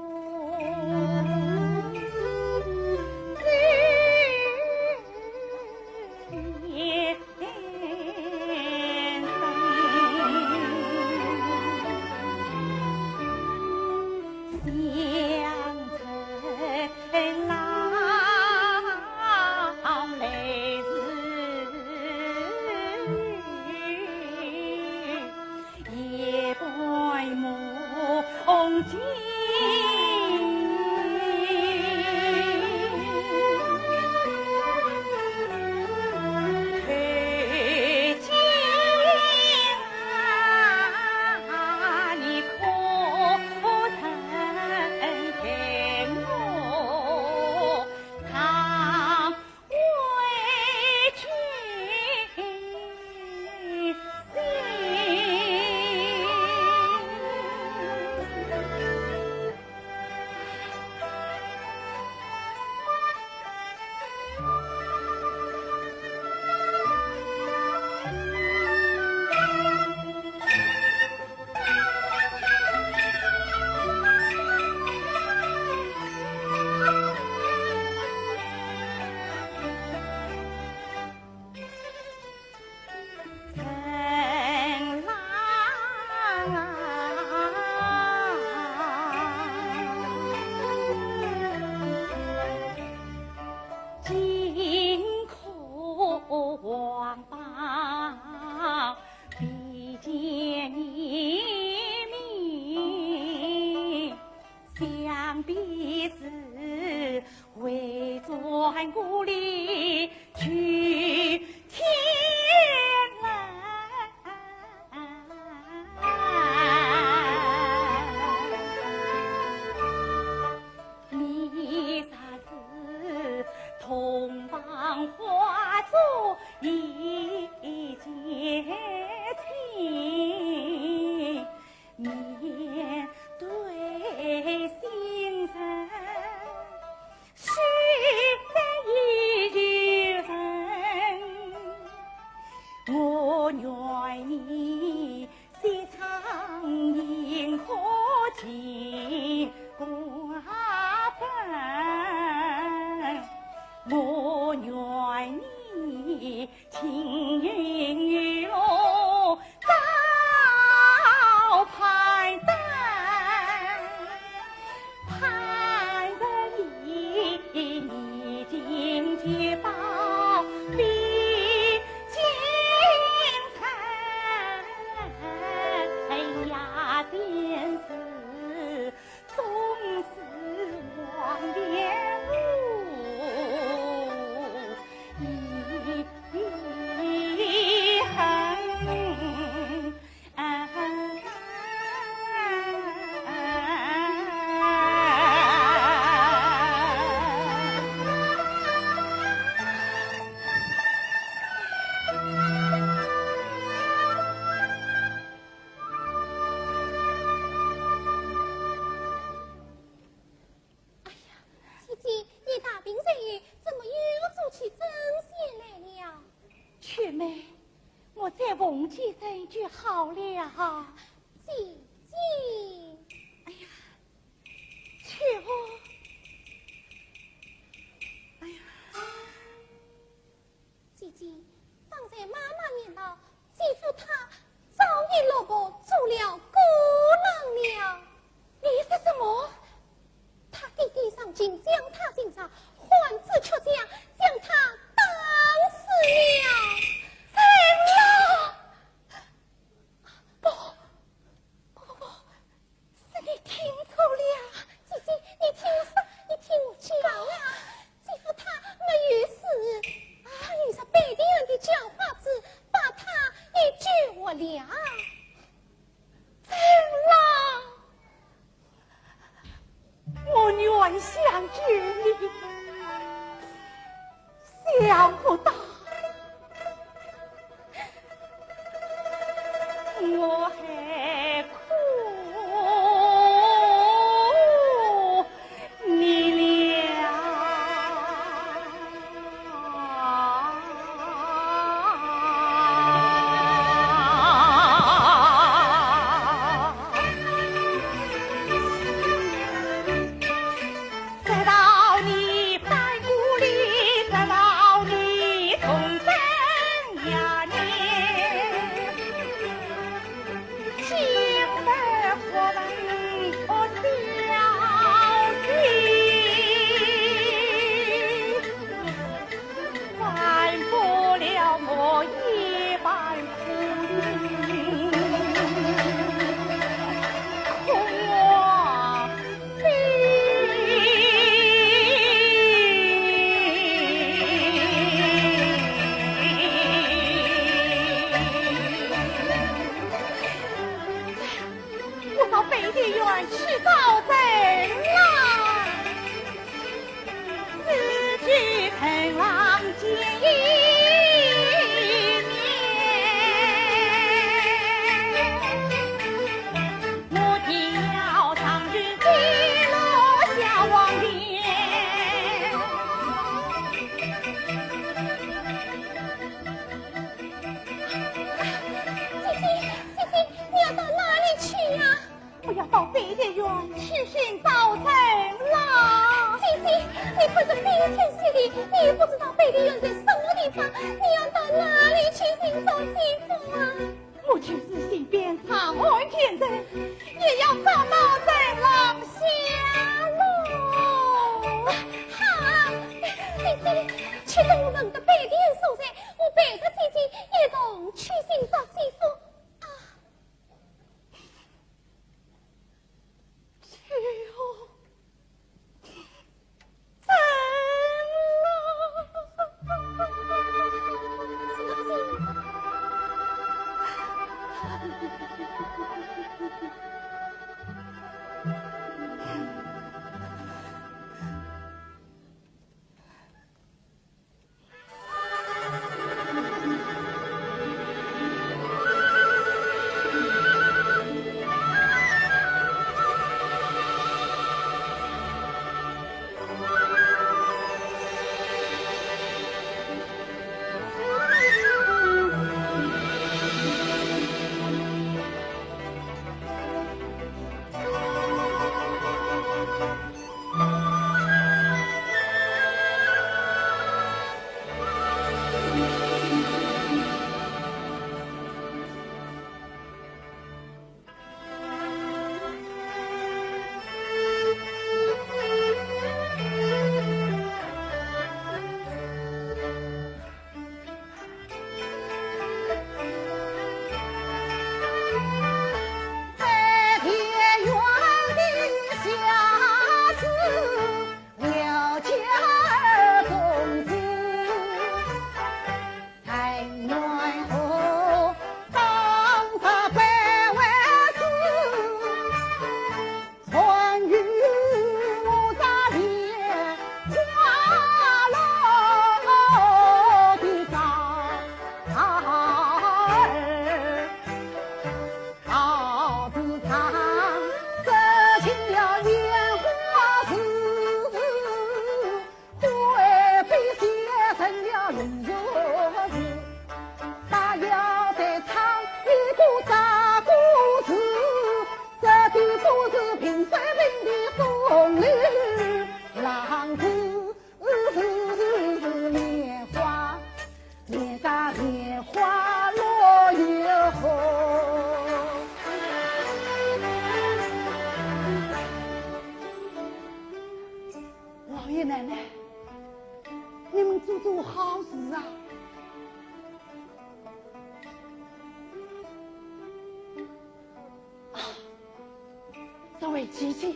姐姐，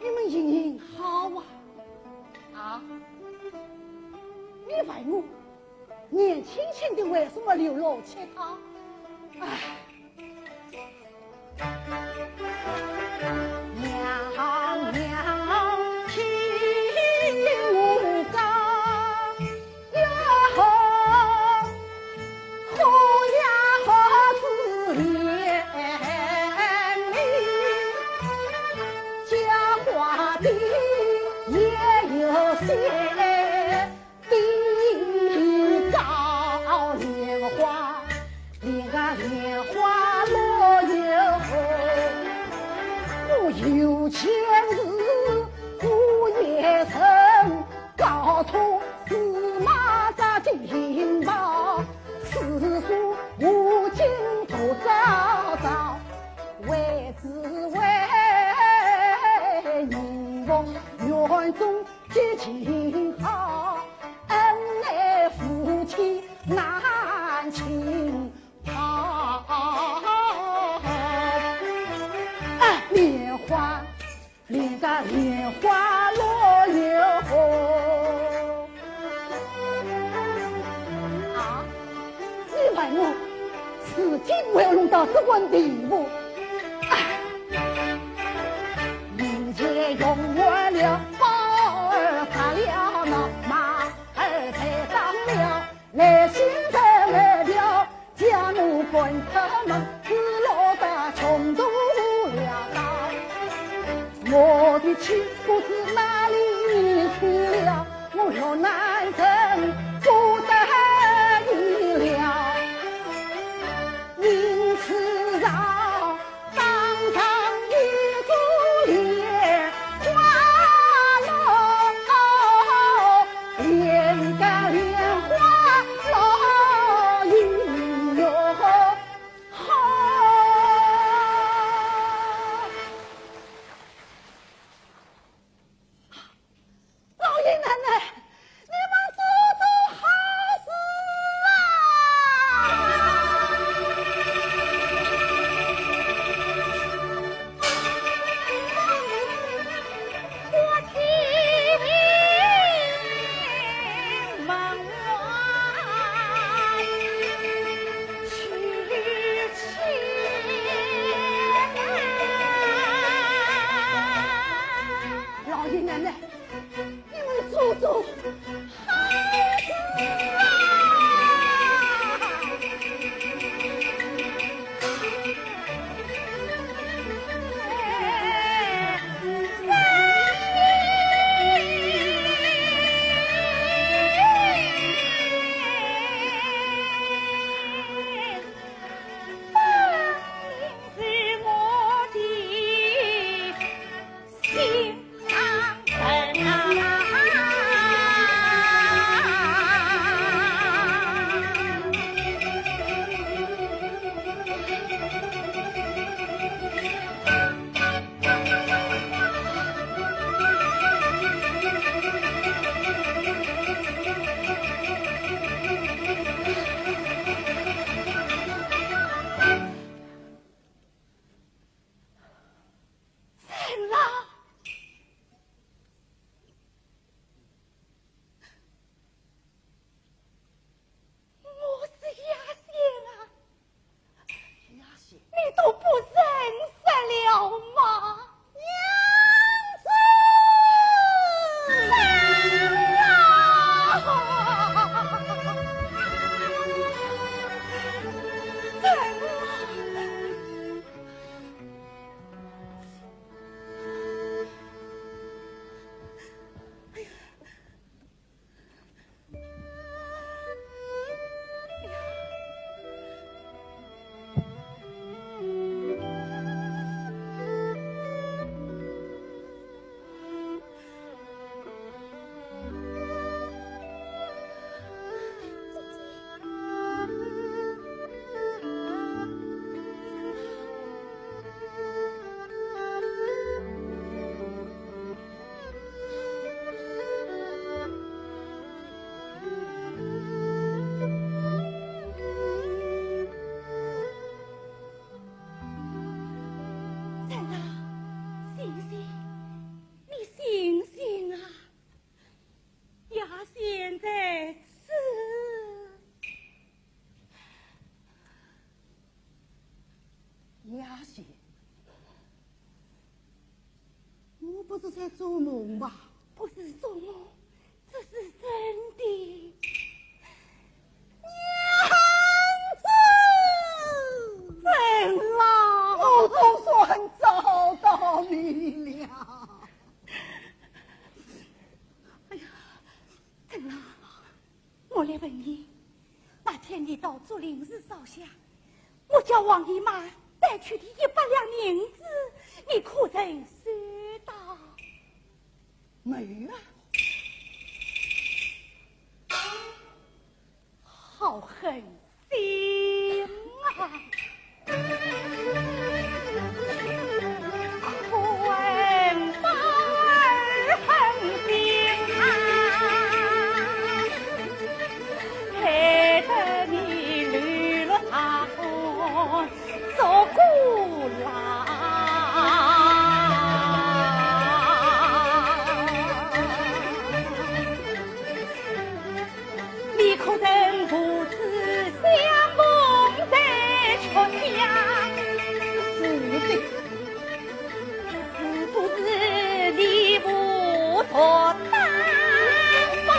你们人好啊！啊，你问我年轻轻的为什么流落乞讨？唉，娘娘听我讲呀，好呀好子言里，家花的也有些。莲花落以后，我有钱日我也曾高通司马家金宝，四书五经都找到，为只为人逢园中结情好，恩爱夫妻难亲。莲花，莲个莲花落以后，啊！你问我，事情我要弄到这个地步，人家用我了宝儿杀了那马儿才。是在做梦吧？不是做梦，这是真的。真啦，我总算找到你了。哎呀，真啦，我来问你，那天你到竹林寺烧香，我叫王姨妈带去的100两银子，你可曾收到？没啊。好狠心啊！困宝儿狠心啊！害得你绿了茶红做姑郎。你可曾不知相逢在秋天？是的，是不是你不做单把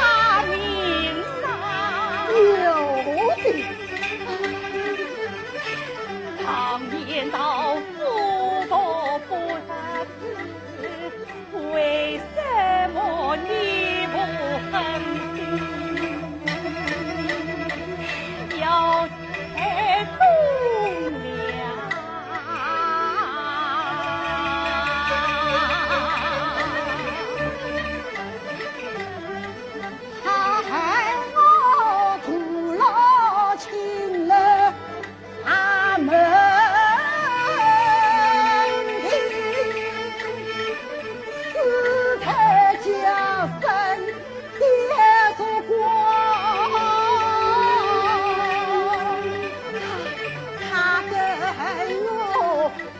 名伤？有的。常言道，福多不杀子，为什么你不狠心？要太忠良，他害我苦劳勤了他们四太家分跌着光，他跟我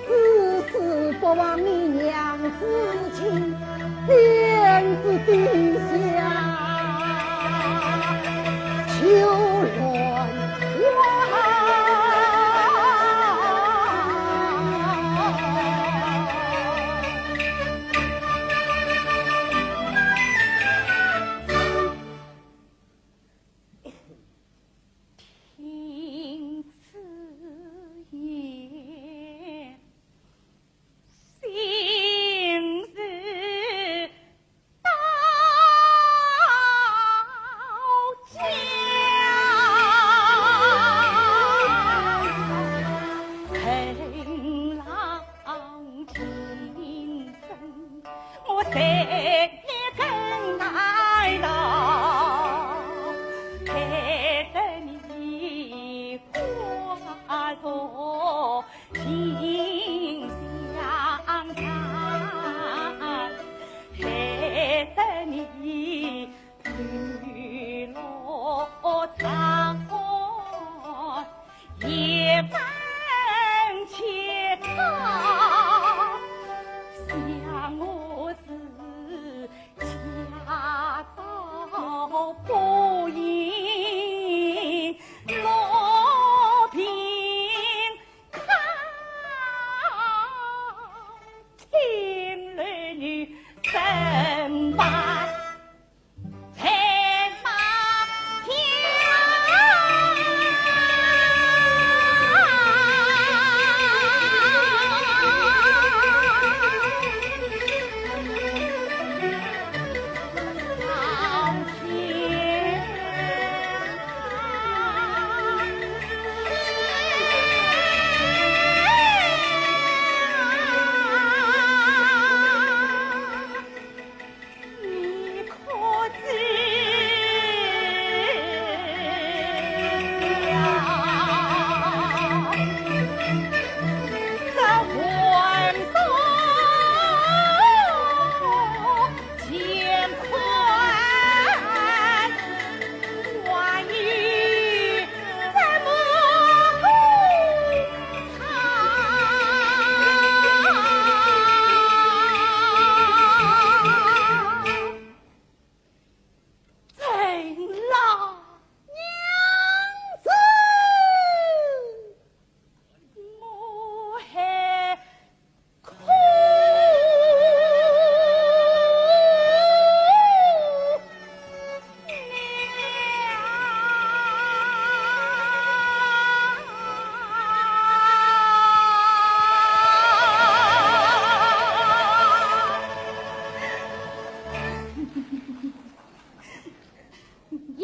丝丝不忘你娘子情，辫子底下秋乱听此言，心事到家。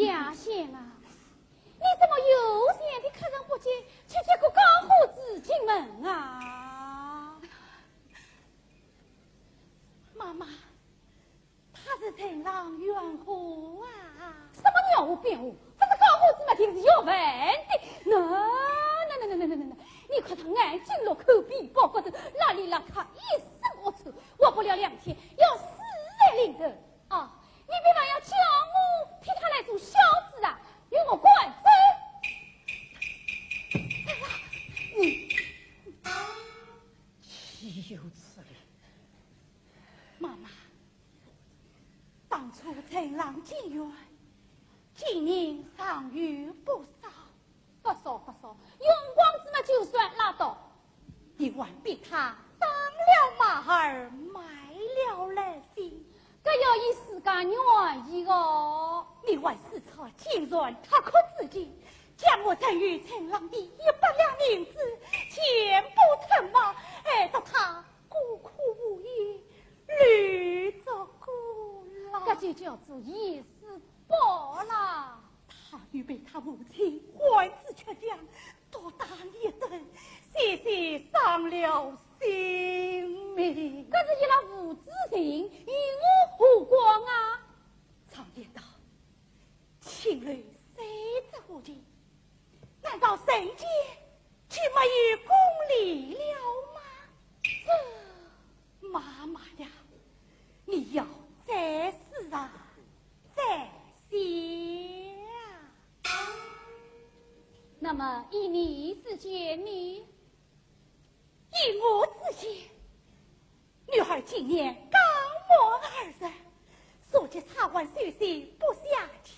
亚仙啊，你怎么悠闲的客人不见，却接个高胡子进门啊？妈妈，他是陈郎冤户啊！什么鸟无变无？不是高胡子嘛，听是有问的。你看他眼睛落口鼻包高头，邋里邋遢，一身龌龊，活不了2天，要死在临头。哦，你别忘要叫我替他来做小子啊，与我管走。岂有此理！妈妈，当初陈郎进园，今年尚余不少，不少，用光子嘛就算拉倒。你还逼他当了马儿，卖了人心，这要以自家愿意哦。你还是操竟然他可自己将我赠与陈郎的100两银子全部吞没，害得他孤苦无依，屡遭孤老。这就叫做一死报啦。他欲被他母亲换子却将多打一顿，险些伤了性命。可是伊拉父子情与我何关啊？常言道，情侣谁之无尽？难道神界就没有公理了吗？妈妈呀，你要再思啊，再想啊！那么以你之见，你以我之见，女儿今年刚满20，所及茶碗岁岁不下千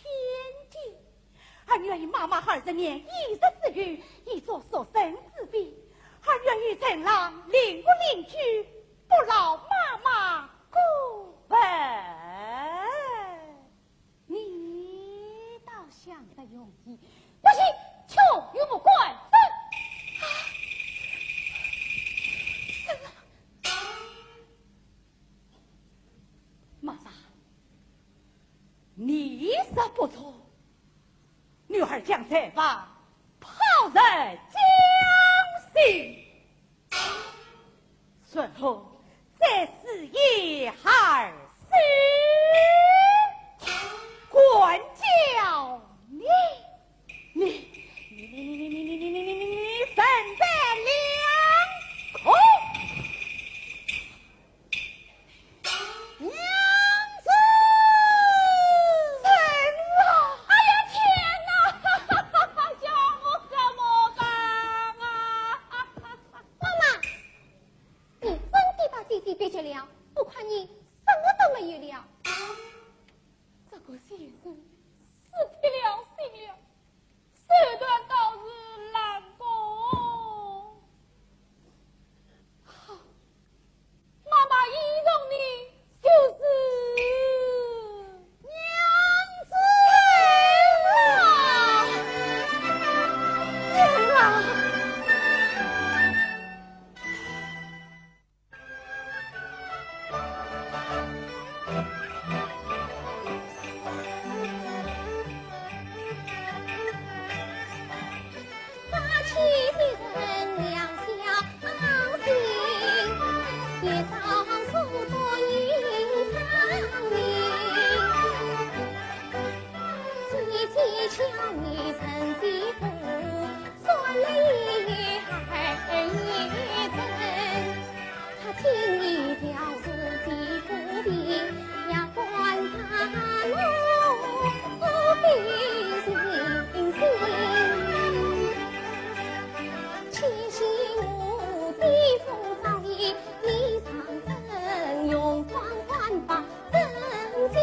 斤，儿愿意妈妈20年一日之余，以作所生之必，儿愿意陈郎邻屋邻居，不劳妈妈过问。你倒想得容易，不行，求与我管分。妈妈，你说不错，女儿将这把抛在江心，随后再是一孩孙，管教你分在2空。娘子，陈郎，哎呀天哪！叫我怎么办啊？妈妈，你真的把姐姐憋屈了，我看你什么都没有了。这个先生死铁了心了，手段倒是难过。好，妈妈依容你就是娘子啊，娘啊！把妻的人两相心，也当诉作女长命。姐姐瞧你曾媳妇，算了一还一针。他听你表述媳妇病，要观察我费心心。其实我肌肤早已衣裳整，用光环把真进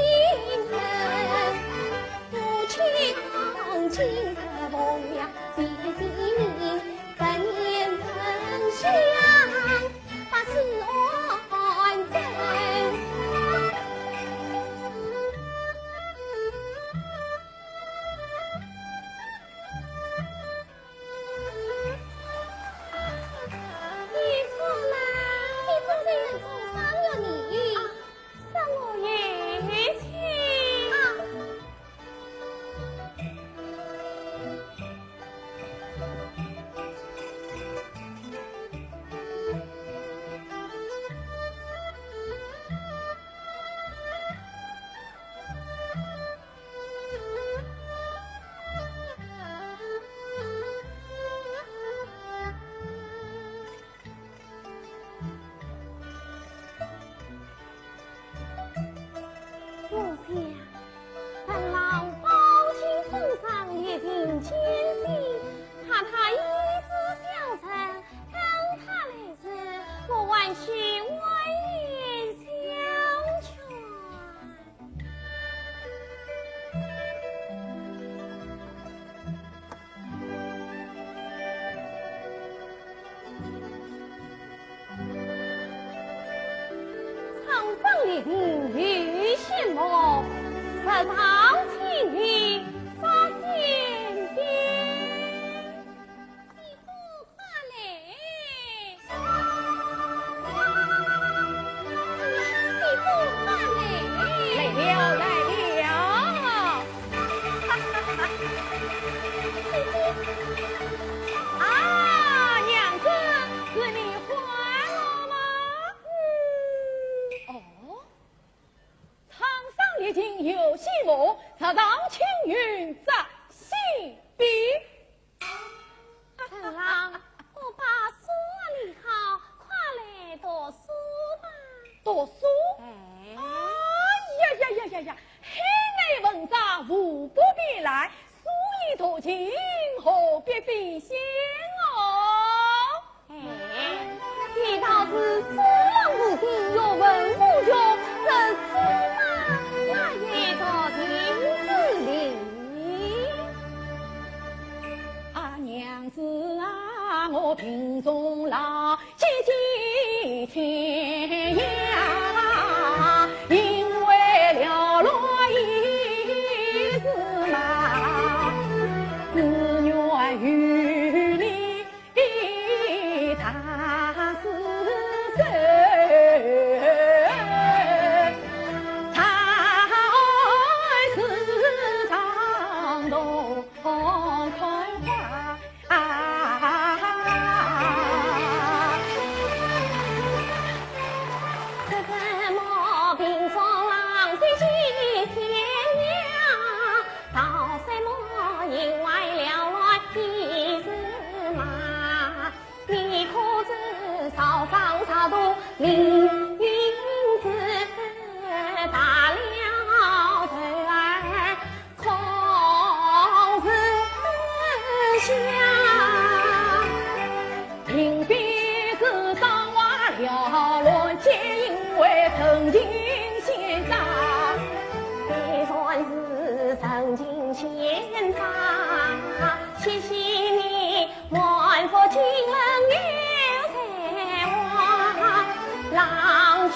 门。不去当今的模样，姐姐你本年很香，把事完整。媳妇嘛，媳妇这人总伤了你，伤我也情啊。上林遇羡慕，十常情意发现边。你不快来，你不快来，来了来了。啊，娘子，是你唤我吗？哦，场上列尽有戏幕，此当青云在心边。陈郎，我把书理好，快来读书吧。读书？哎，呀！黑内文章无不必来，书已读尽，何必避嫌哦？哎，你倒是书郎子弟，有文无穷，这书嘛，那也到情之理。啊，娘子啊，我贫中老，姐姐天涯，因为了落一字马，只愿与你他厮守，才是长动开花。这怎么平风浪随几天涯？到什么营外了来一只马？你可知少长少度凌云子，大了头儿空是下。因彼此当娃了乱，皆因为曾经先长。虽算是曾经先长，谢谢你万福金人有才华，郎君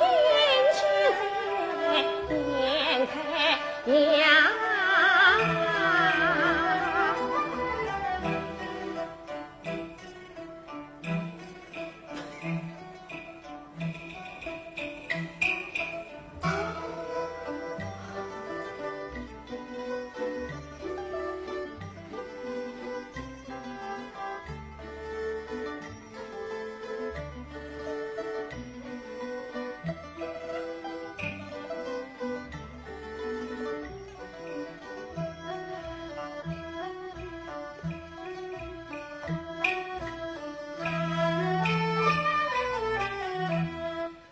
去在眼开呀。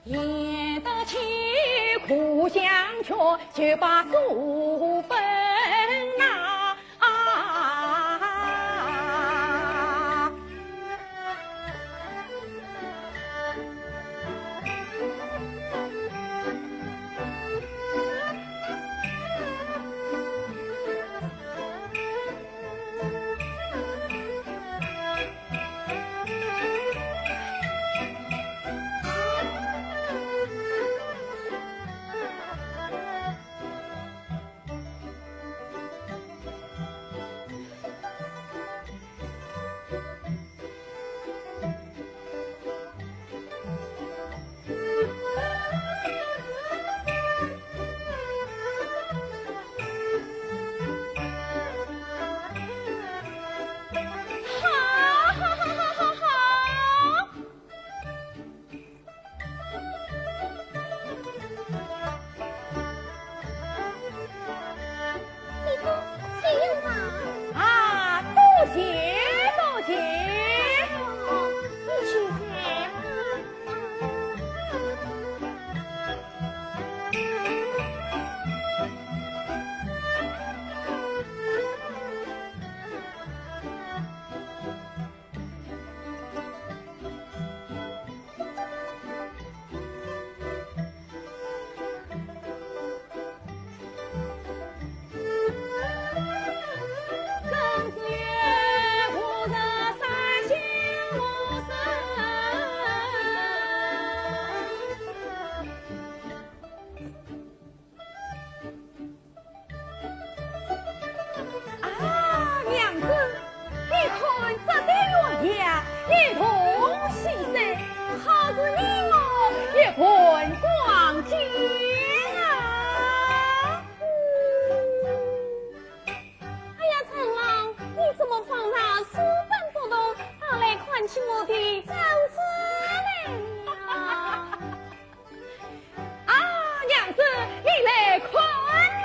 言得起苦相却，就把书本拿。一同喜事，好似你我也困光天啊！哎呀，陈郎，你怎么放下书本不动，跑来看起我的奏折来了？啊，娘子，你来看呐！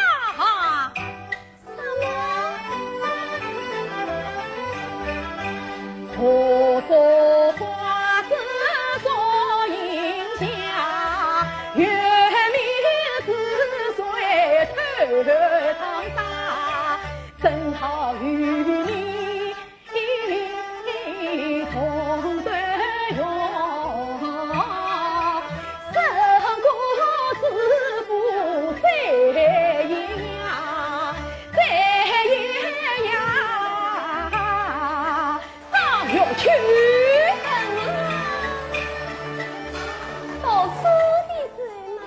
何所花枝作迎霞，月明似水头长沙，正好与你同对容，生过子父在营呀，在营呀，上有去。读书的人嘛，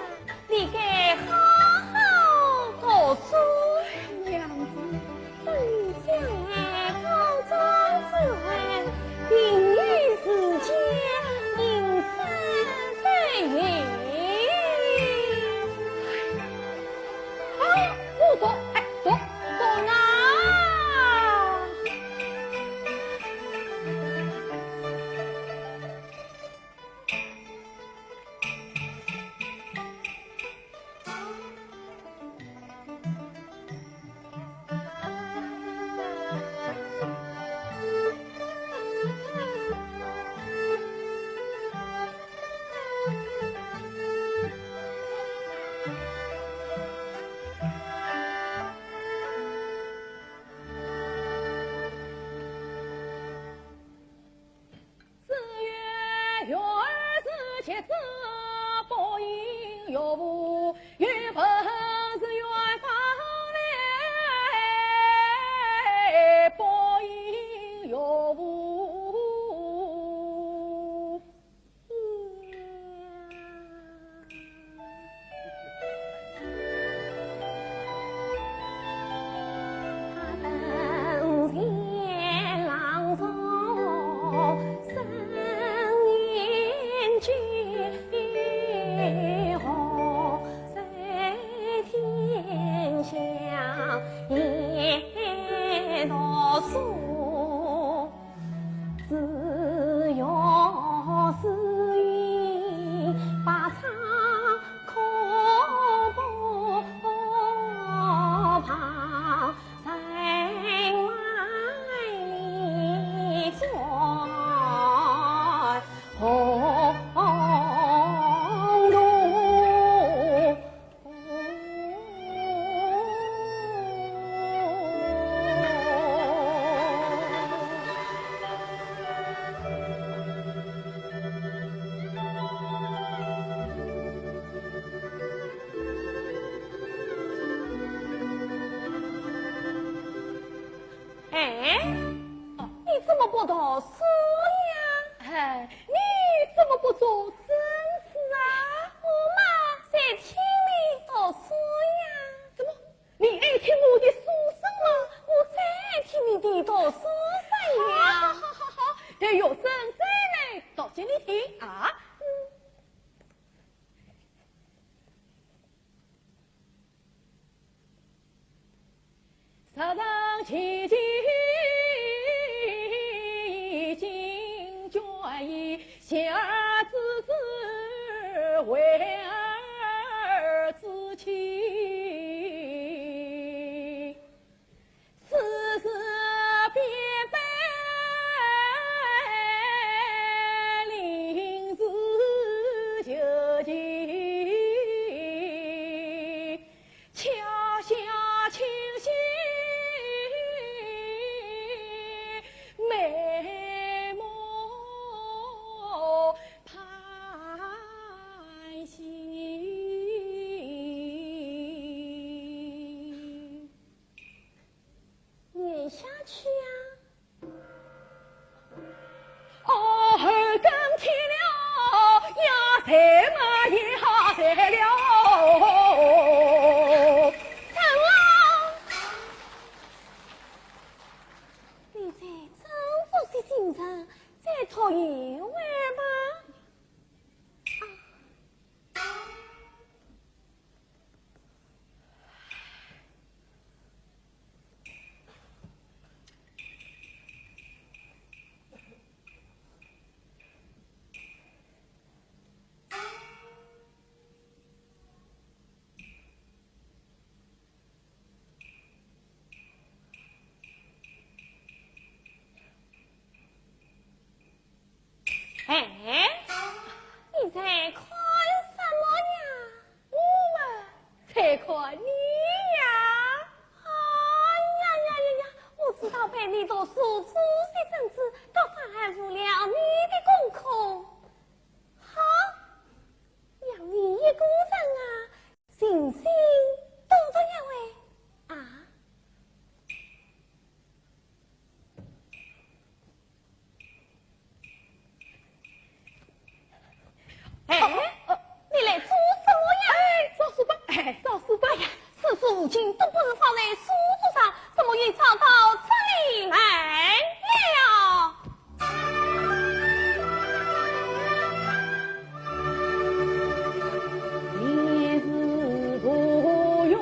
你该好好读书。娘子，本将来高中之外，定于自家，因此对应。好，我读，哎，读啊！月儿是且子，不应有无，月本是远方来，不应有无。等天郎中生年绝好，在天下也读书，只要是云把长空旁，在外里转红路。哎，你怎么不读书呀？哎，你怎么不做正事啊？我嘛在听你读书呀。怎么？你爱听我的书声吗？我在听你的读书声呀。好，得有声再来读给你听啊。杀上奇迹金卷衣，小儿子子为儿子妻，此事必被临时就急，悄下清醒美梦盼息。演下去呀！二更天了，呀，才嘛也好才了。陈郎，你在征服的京城，在再讨一位吧。哎，你在看什么呀？我嘛在看你呀！啊呀呀呀呀！我知道陪你读书仔细真子，都还入了你的功课。好，让你一个人啊，信心多多一位啊！哎，你来做什么呀？找书包，找书包呀！此事无情都不能放在书桌上，怎么也吵到这里来了？你是不用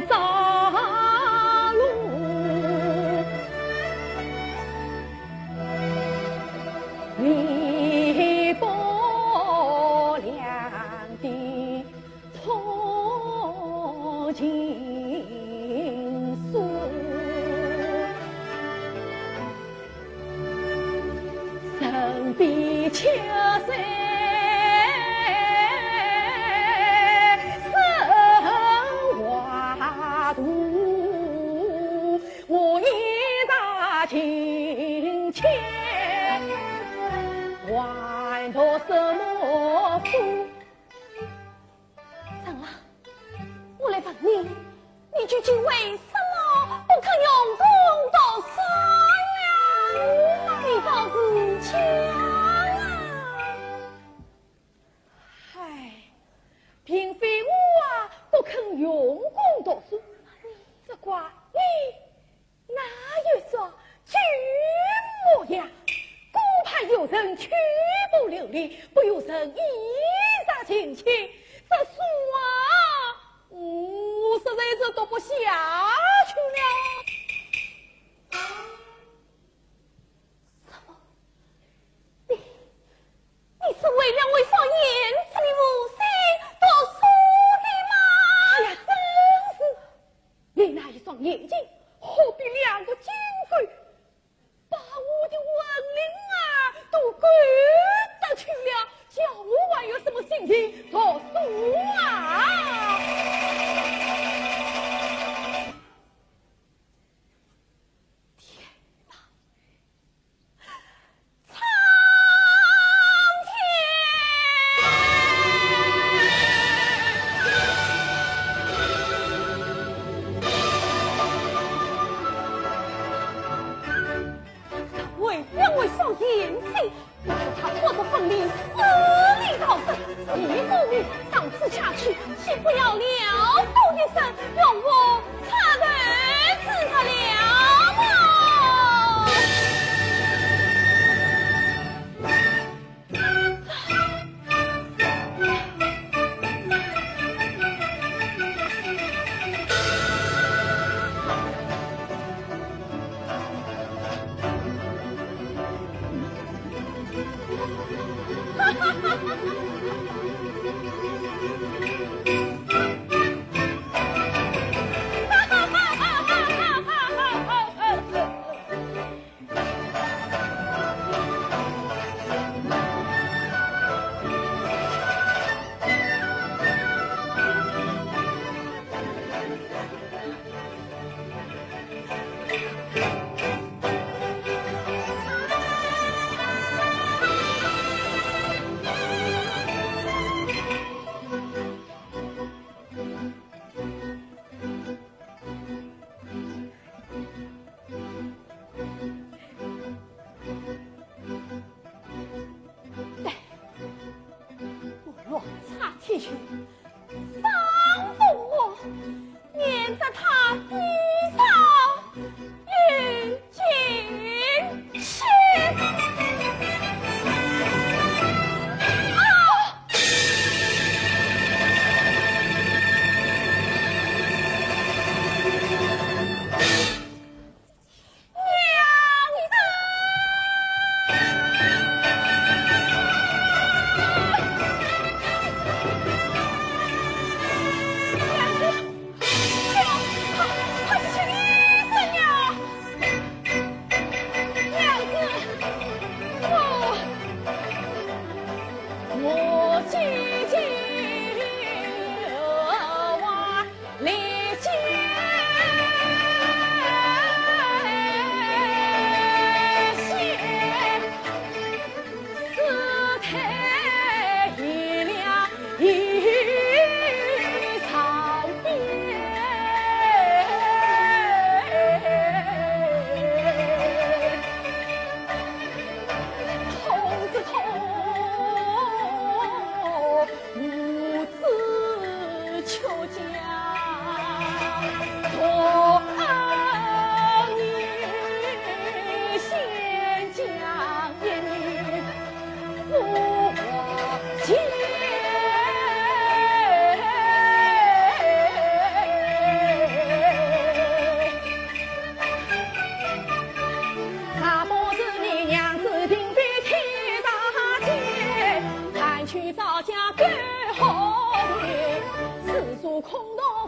杂路，你不良的从情书。身边秋水生花图，我一大情切，还做什么夫？怎了？我来问你，你究竟为什么不肯用功读书呀？你倒是强啊！唉，并非我啊不肯用功读书，只怪你哪有说举模样，恐怕有人屈不留礼，不有人依杀情切，这书啊，我实在是读不下去了。你是为了为双燕子的母亲读书的吗？呀，真是！你那一双眼睛，何必两个金龟，把我的文灵儿都赶得去了，叫我还有什么心情读书啊？天哪！两位双眼睛，要是他拖着凤梨死里逃生，一个女上次下去，岂不要了多一声，用我插队治他了吗？弟兄，帮助我，免得他低头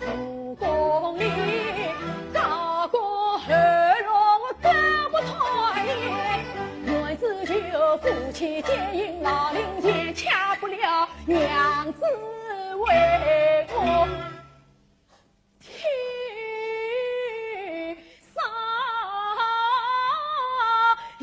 武功里，高过后龙得不团圆。女子就夫妻结姻老龄间，恰不了娘子为我天上言。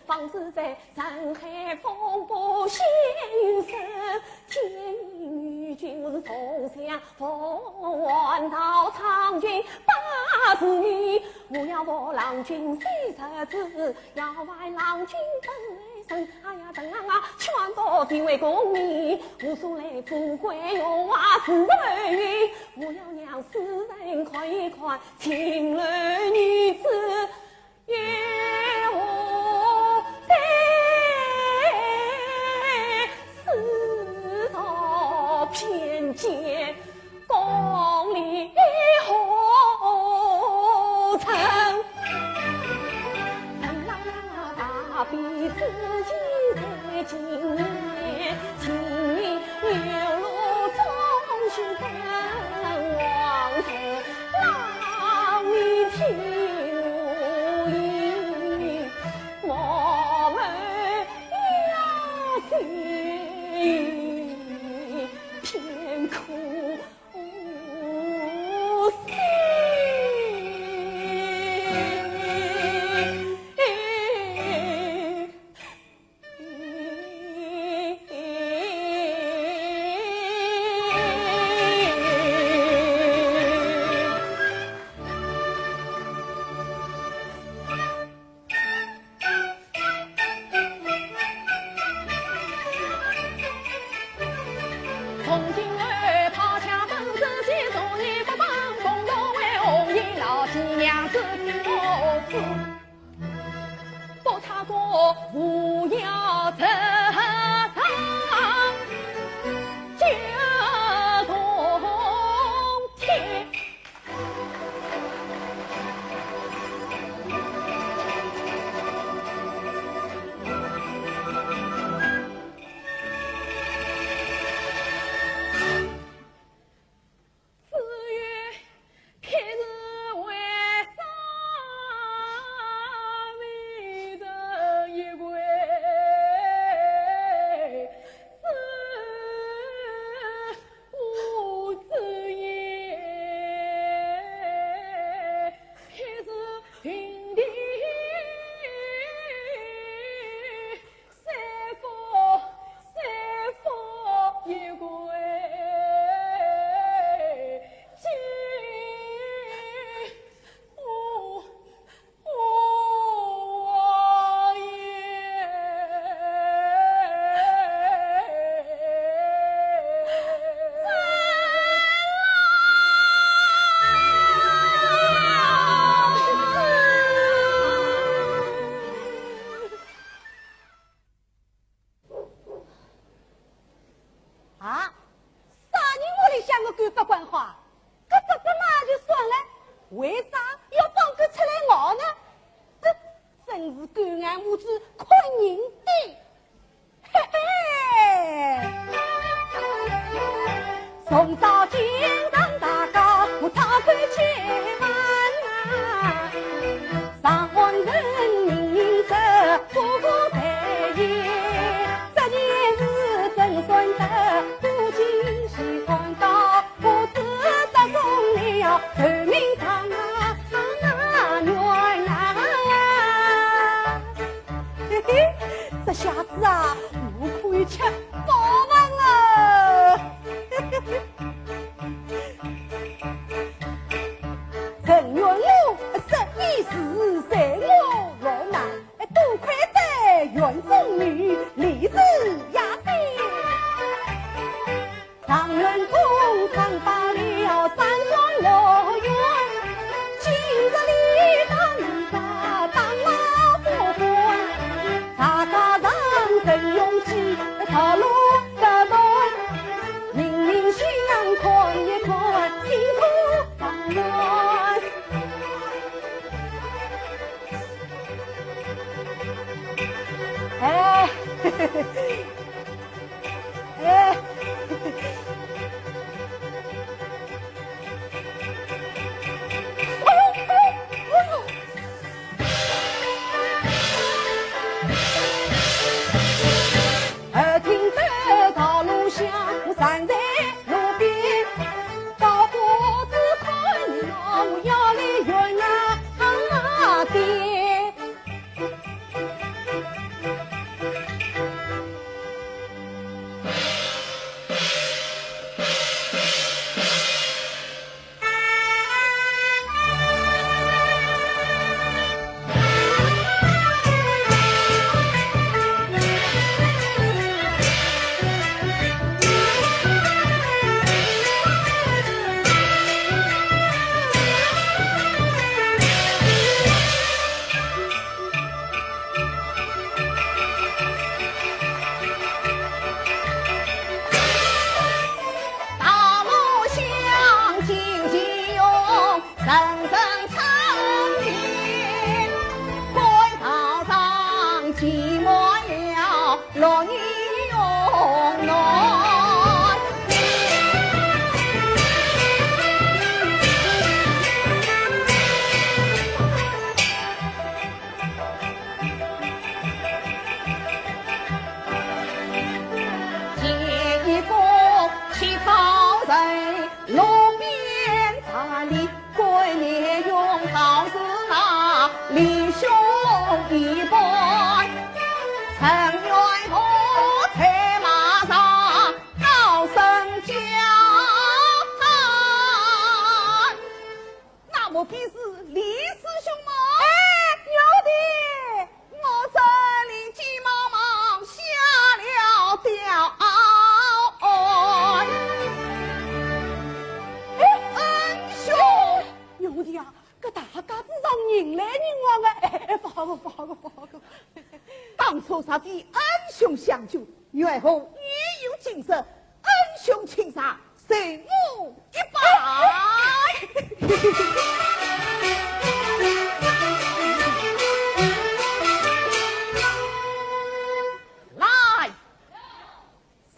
方是在人海风波显云深，见与君我是同乡凤凰到长君80年，我要我郎君30子，要为郎君本来生，哎呀等啊全部地位公民，无所谓富贵荣华自然云，我要让世人看一看情人女子与我在世道偏见，功利何成？人大比自己在今年，今年流露忠心跟王臣，哪里听我为啥要放佢出来熬呢？真是狗眼目子看人的。嘿嘿，从早见上大家我他会去玩啊，上岸人人着夫妇在一，这件事真算得不仅喜欢到我只得送了头名堂啊冤啊，嘿嘿，这下子啊我可以吃饱饭了，嘿嘿。陈元禄11时随我落难，多亏得袁宗女立志压身，常元公常罢了3庄6院，今日里当一个当老夫官，大家上真勇气套路得断，明明想看一看辛苦上乱。哎，嘿嘿嘿，哎，耳听得道路上站在路边，高个子看你我要来冤啊爹。当初他的恩兄相救，原后亦有景色，恩兄情杀，谁无一百。来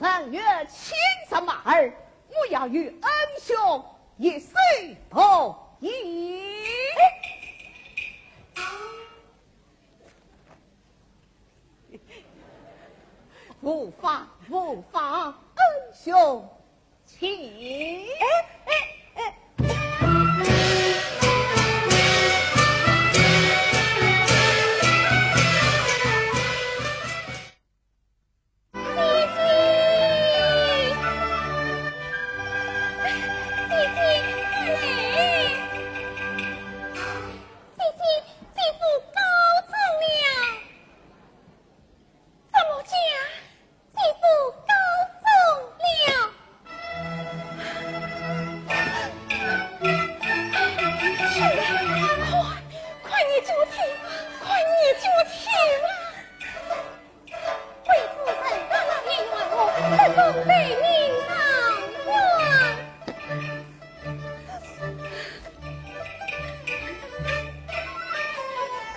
，3月牵着马儿，我要与恩兄一岁同饮。无妨无妨，恩兄，请。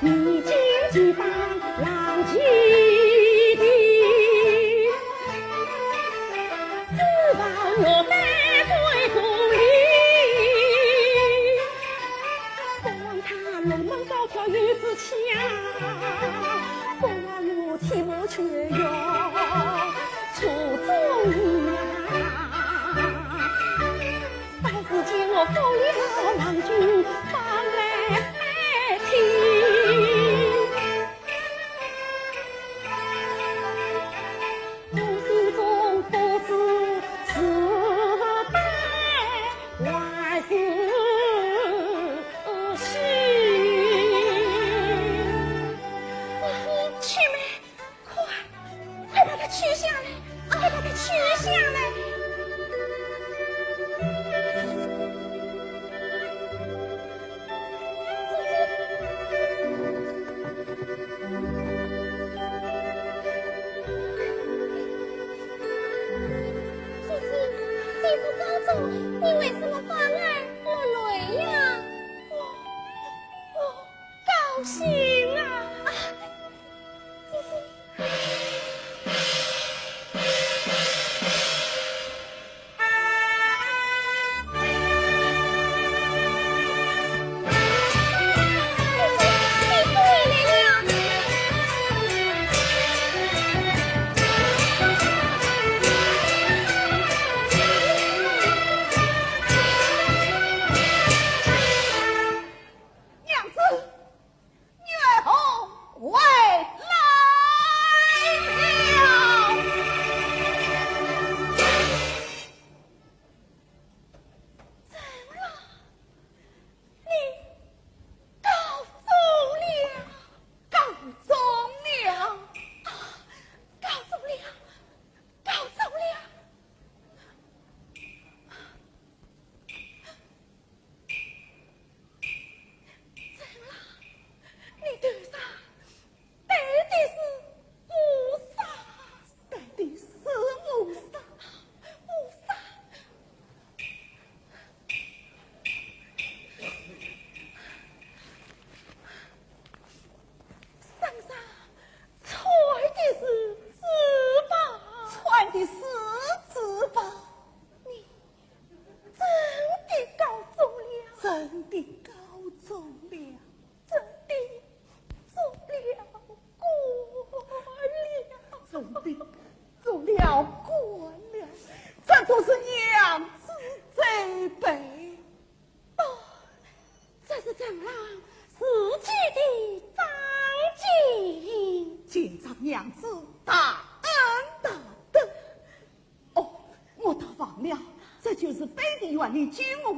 你进去当郎妻的，指望我带回府里，不望他龙门高挑玉子强，不望我体无缺用出众呀，到如今我府里老郎君方来听。我心中不知是悲还是喜。去妹，快把他取下来，快把他取下来！你为什么反而落泪呀？我高兴啊！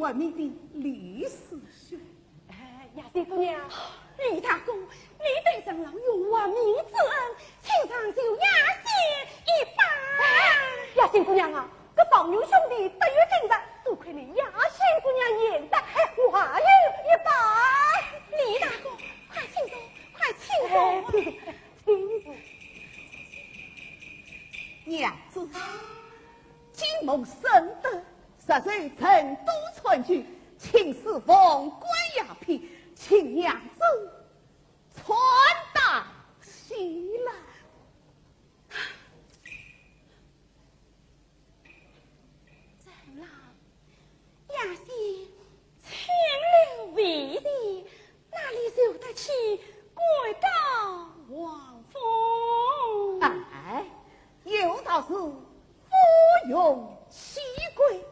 闻名的李师兄，亚仙姑娘，李大公，你对长老有亡命之恩，请上就亚仙一拜。亚仙姑娘啊，这宝牛兄弟得约定的，多亏你亚仙姑娘言的，话有一拜。李大公，快请坐，快请坐，请坐。娘子，金梦深德。实在成都村去，请侍奉官衙皮，请娘子传达喜来。长老，亚仙清流为地，哪里受得起贵高王封？哎，有道是夫用妻贵。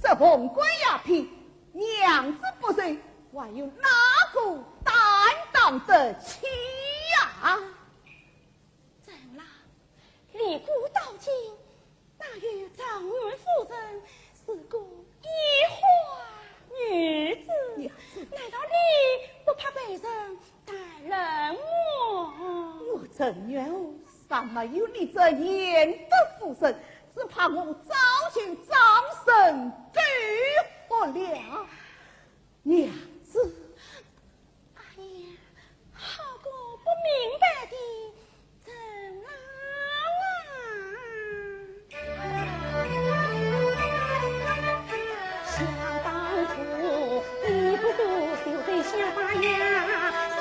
这凤冠雅嫔，娘子不随，还有哪个担当得起呀？长老，离古到今，哪有状元夫人是个一花女子？难道你不怕被人带冷漠？我真愿尚没有你这严德夫人。只怕我早就葬身举火了，娘子。哎呀，好个不明白的长老啊！想当初，你不过就在下巴呀，先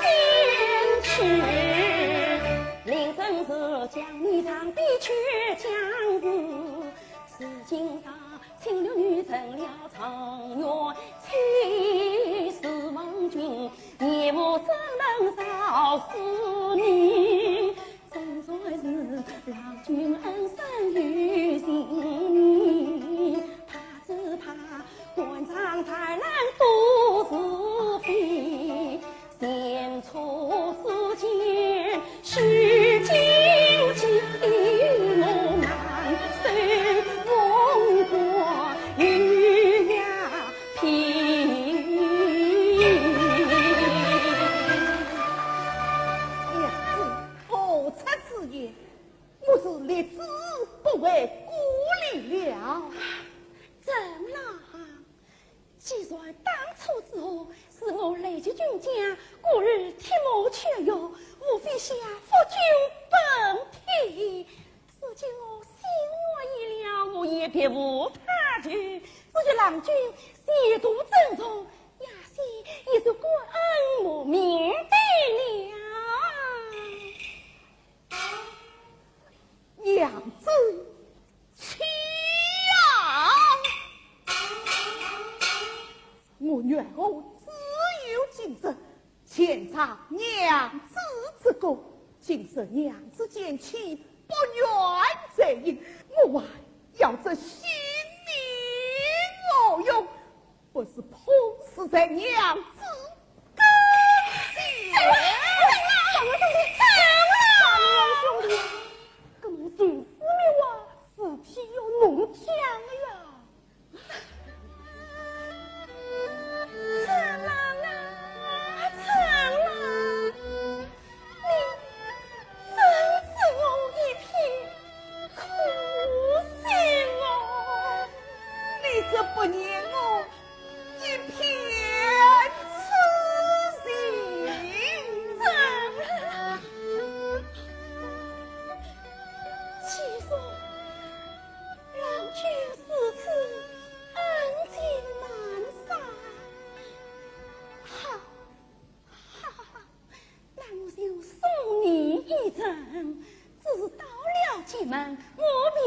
那些军将，故日铁木却有，无非下夫君本体。如今我心愿已了，我也别无他去。只觉郎君亵渎正宗，亚西也是关恩我面对了。娘子起呀！我愿后自有今日，前尝娘子之功。今日娘子见妻，不愿再应，我还要这性命何用？不是碰死在娘子跟前。兄弟，哥们见死灭亡，死体要弄枪了呀！陈郎啊，陈郎，你真是我一片苦心哦！你这不念我一片痴心，其说郎君此次恩情难散，好，那我就送你一程。只是到了进门，我便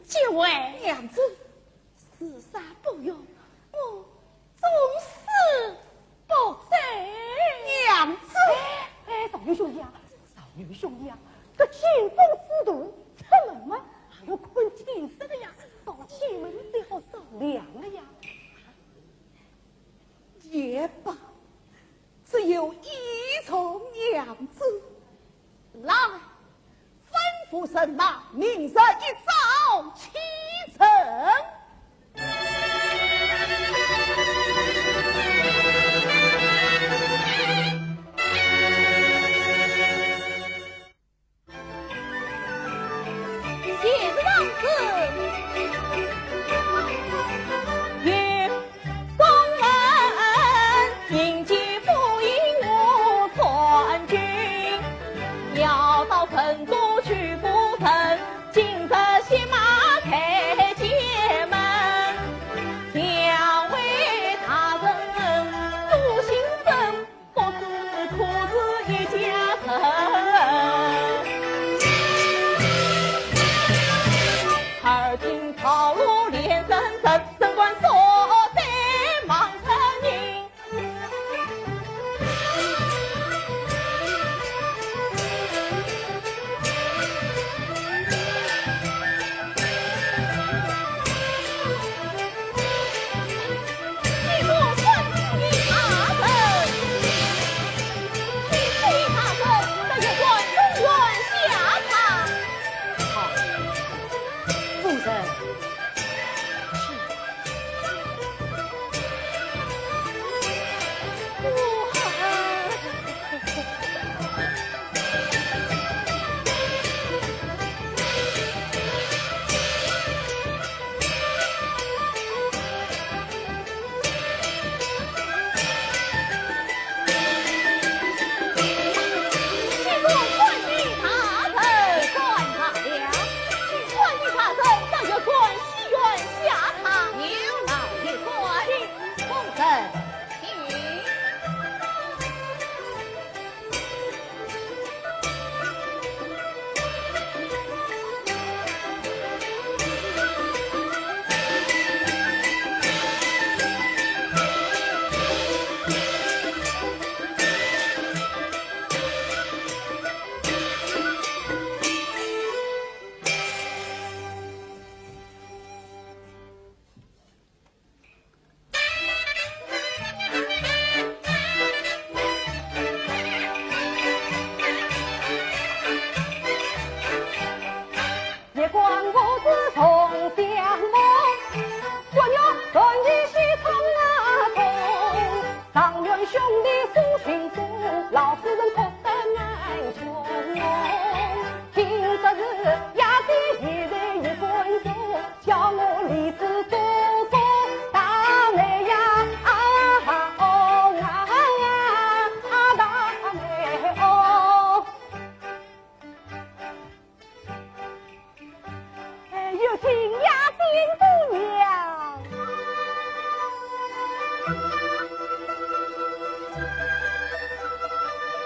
结为娘子，自杀不用，我终死不走。娘子，少女兄弟啊，这清风私遁出门吗？还要困寝室的呀，到进门最好商量了呀。也罢，只有依从娘子。来，吩咐神马，明日一早启程。谢王子，愿公恩迎接不应我传君，要到成都去不成，今日先马开解门。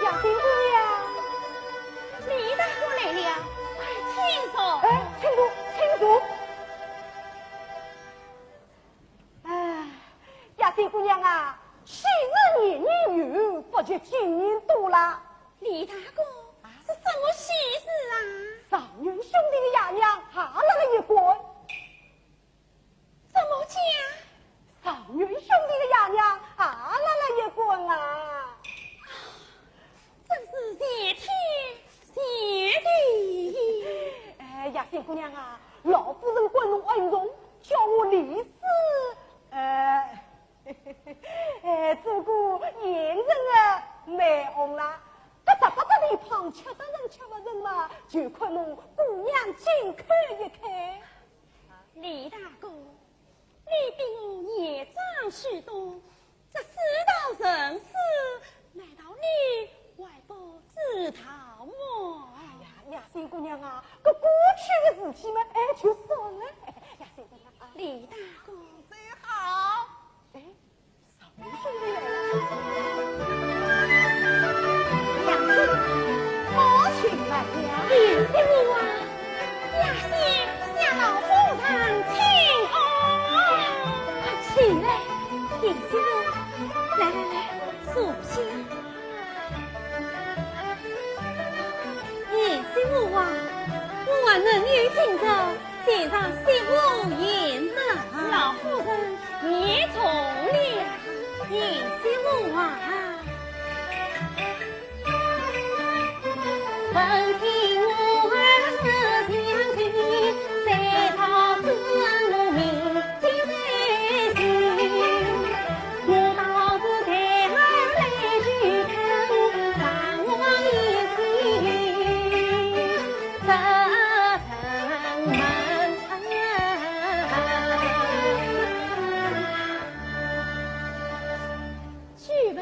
雅丁姑娘，李大哥来了，快请坐。哎，请坐，请坐。哎，雅丁姑娘啊，昔日年年有，不觉今年多了。李大哥，是什么喜事啊？上元兄弟的爷娘下了一关。怎么讲？上元兄弟的爷娘下了一关啊！真是谢天谢地。哎，雅仙姑娘啊，老夫人关侬恩重，叫我李氏，这个严人啊，美红啦。这十八个地方吃得人吃不人嘛，就看侬姑娘近看一看。李大哥，你比我年长许多，这世道人事，难道你还不知道吗？雅仙姑娘啊，这过去的事情嘛，就算了。雅仙姑娘啊，李大哥最好。哎，上元兄弟来了。娘子，我请来了。李师傅啊，雅仙向老夫人请安。快起来，李师傅，来来来，坐下。李师傅啊，我能女进走，见上媳妇言门。老夫人，你从了，李师傅啊。闻听我儿思将军，在朝思我铭记在心。我倒是带儿来举头，望望一心，这城门据闻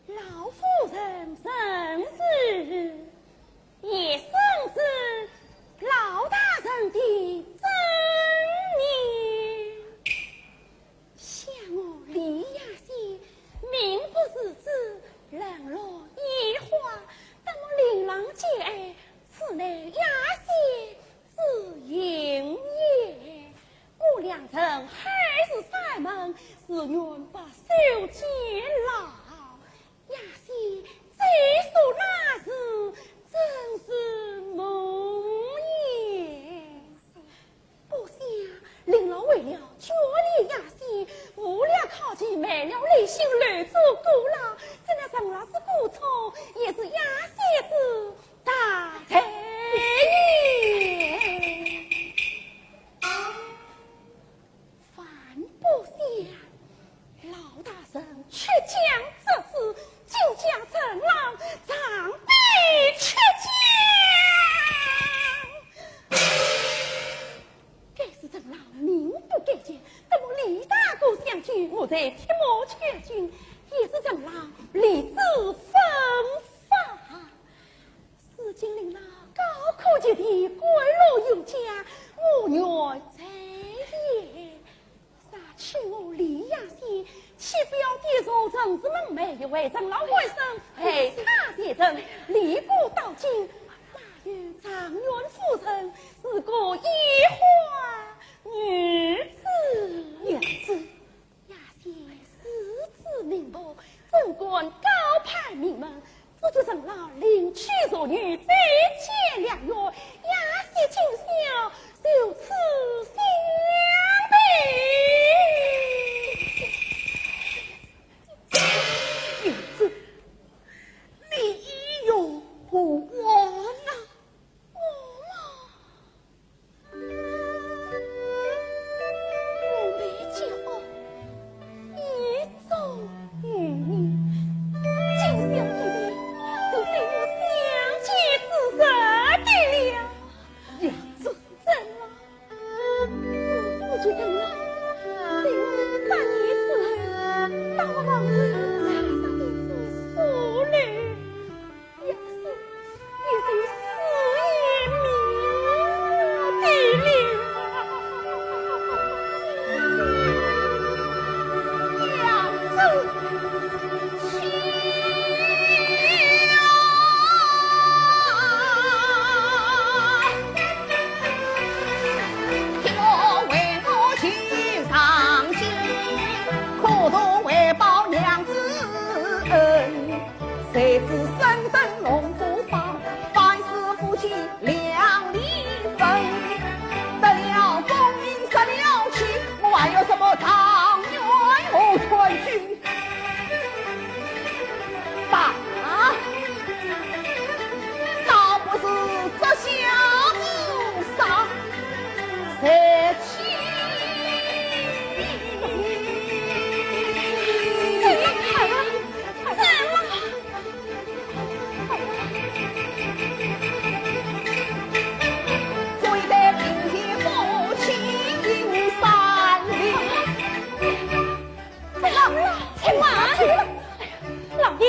老夫人生日。也算是老大人的真年，像我李亚仙，名不是字，冷若烟花，那么琳琅皆爱，此乃亚仙之营也。我两人还是塞门，是愿不受监牢。亚仙再说那日。真是梦魇，不想林老为了绝力亚仙，无聊靠近买了内心乱做孤老，这那陈老师故错，也是亚仙子大才也。反不想老大人却将这事就将陈老长辈却将，该是陈老名不改见，那么李大哥相聚，我在铁马劝君，也是陈老立志分发。如今林老高科技的归落有家，我愿在也。杀去我李亚仙，其表弟入城之门楣，一位长老为生，陪他结阵，离不到今。那与长院夫人是个一花女子，娘子，亚仙实至名目，贞观高派名门。我就长老领取弱女，再结良缘，亚仙今宵就此相配。娘子，你有我呢？我没教一走与你，今宵一别，就对我相见之日的了。娘子，怎了？谁知身登龙虎榜，凡事夫妻两离分。得了功名失了情，我还有什么长远和存续？爸，倒不是这小子傻，才气。老爷，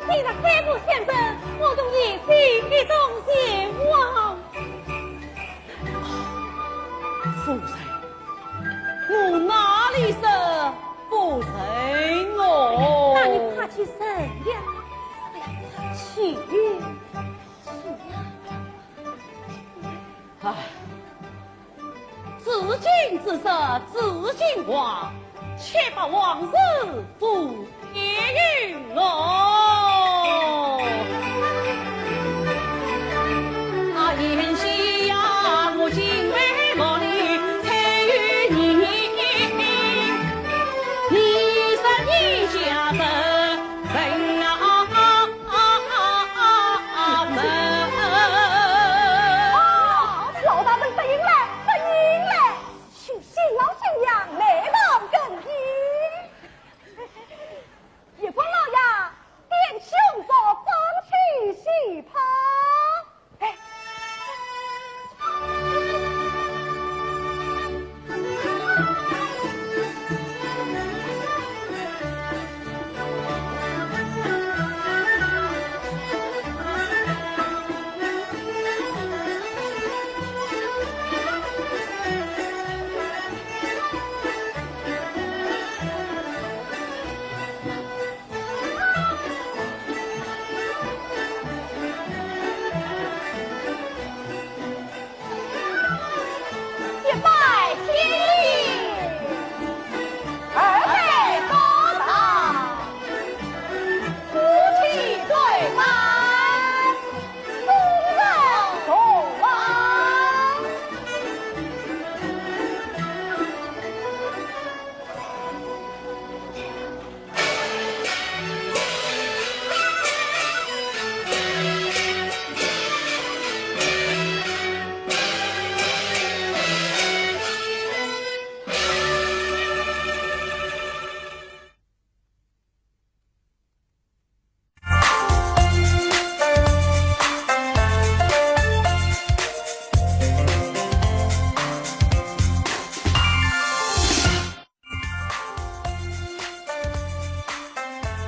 你的三步相争，我都一心一动前往。夫人，我哪里是夫人哦？那你快去省呀！哎呀，去！唉，自尽之事自尽话，且把往事付给予我。那言夕呀，我今为我里才与你，你是一家人们。老大们得赢了，得赢了！去新郎新娘来到更衣。叶公老爷，点兄嫂放去喜袍。哎。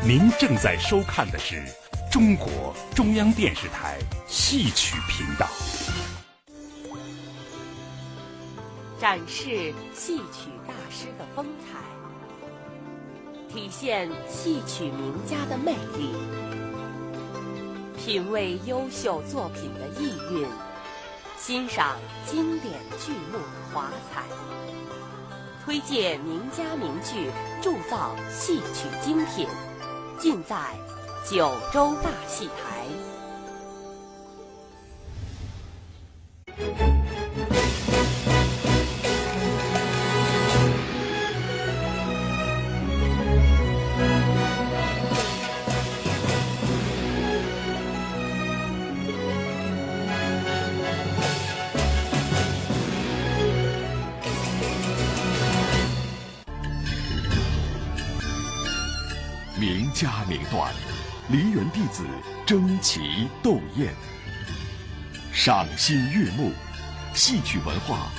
您正在收看的是中国中央电视台戏曲频道，展示戏曲大师的风采，体现戏曲名家的魅力，品味优秀作品的意蕴，欣赏经典剧目的华彩，推介名家名剧，铸造戏曲精品，尽在九州大戏台。名家名段，梨园弟子争奇斗艳，赏心悦目，戏曲文化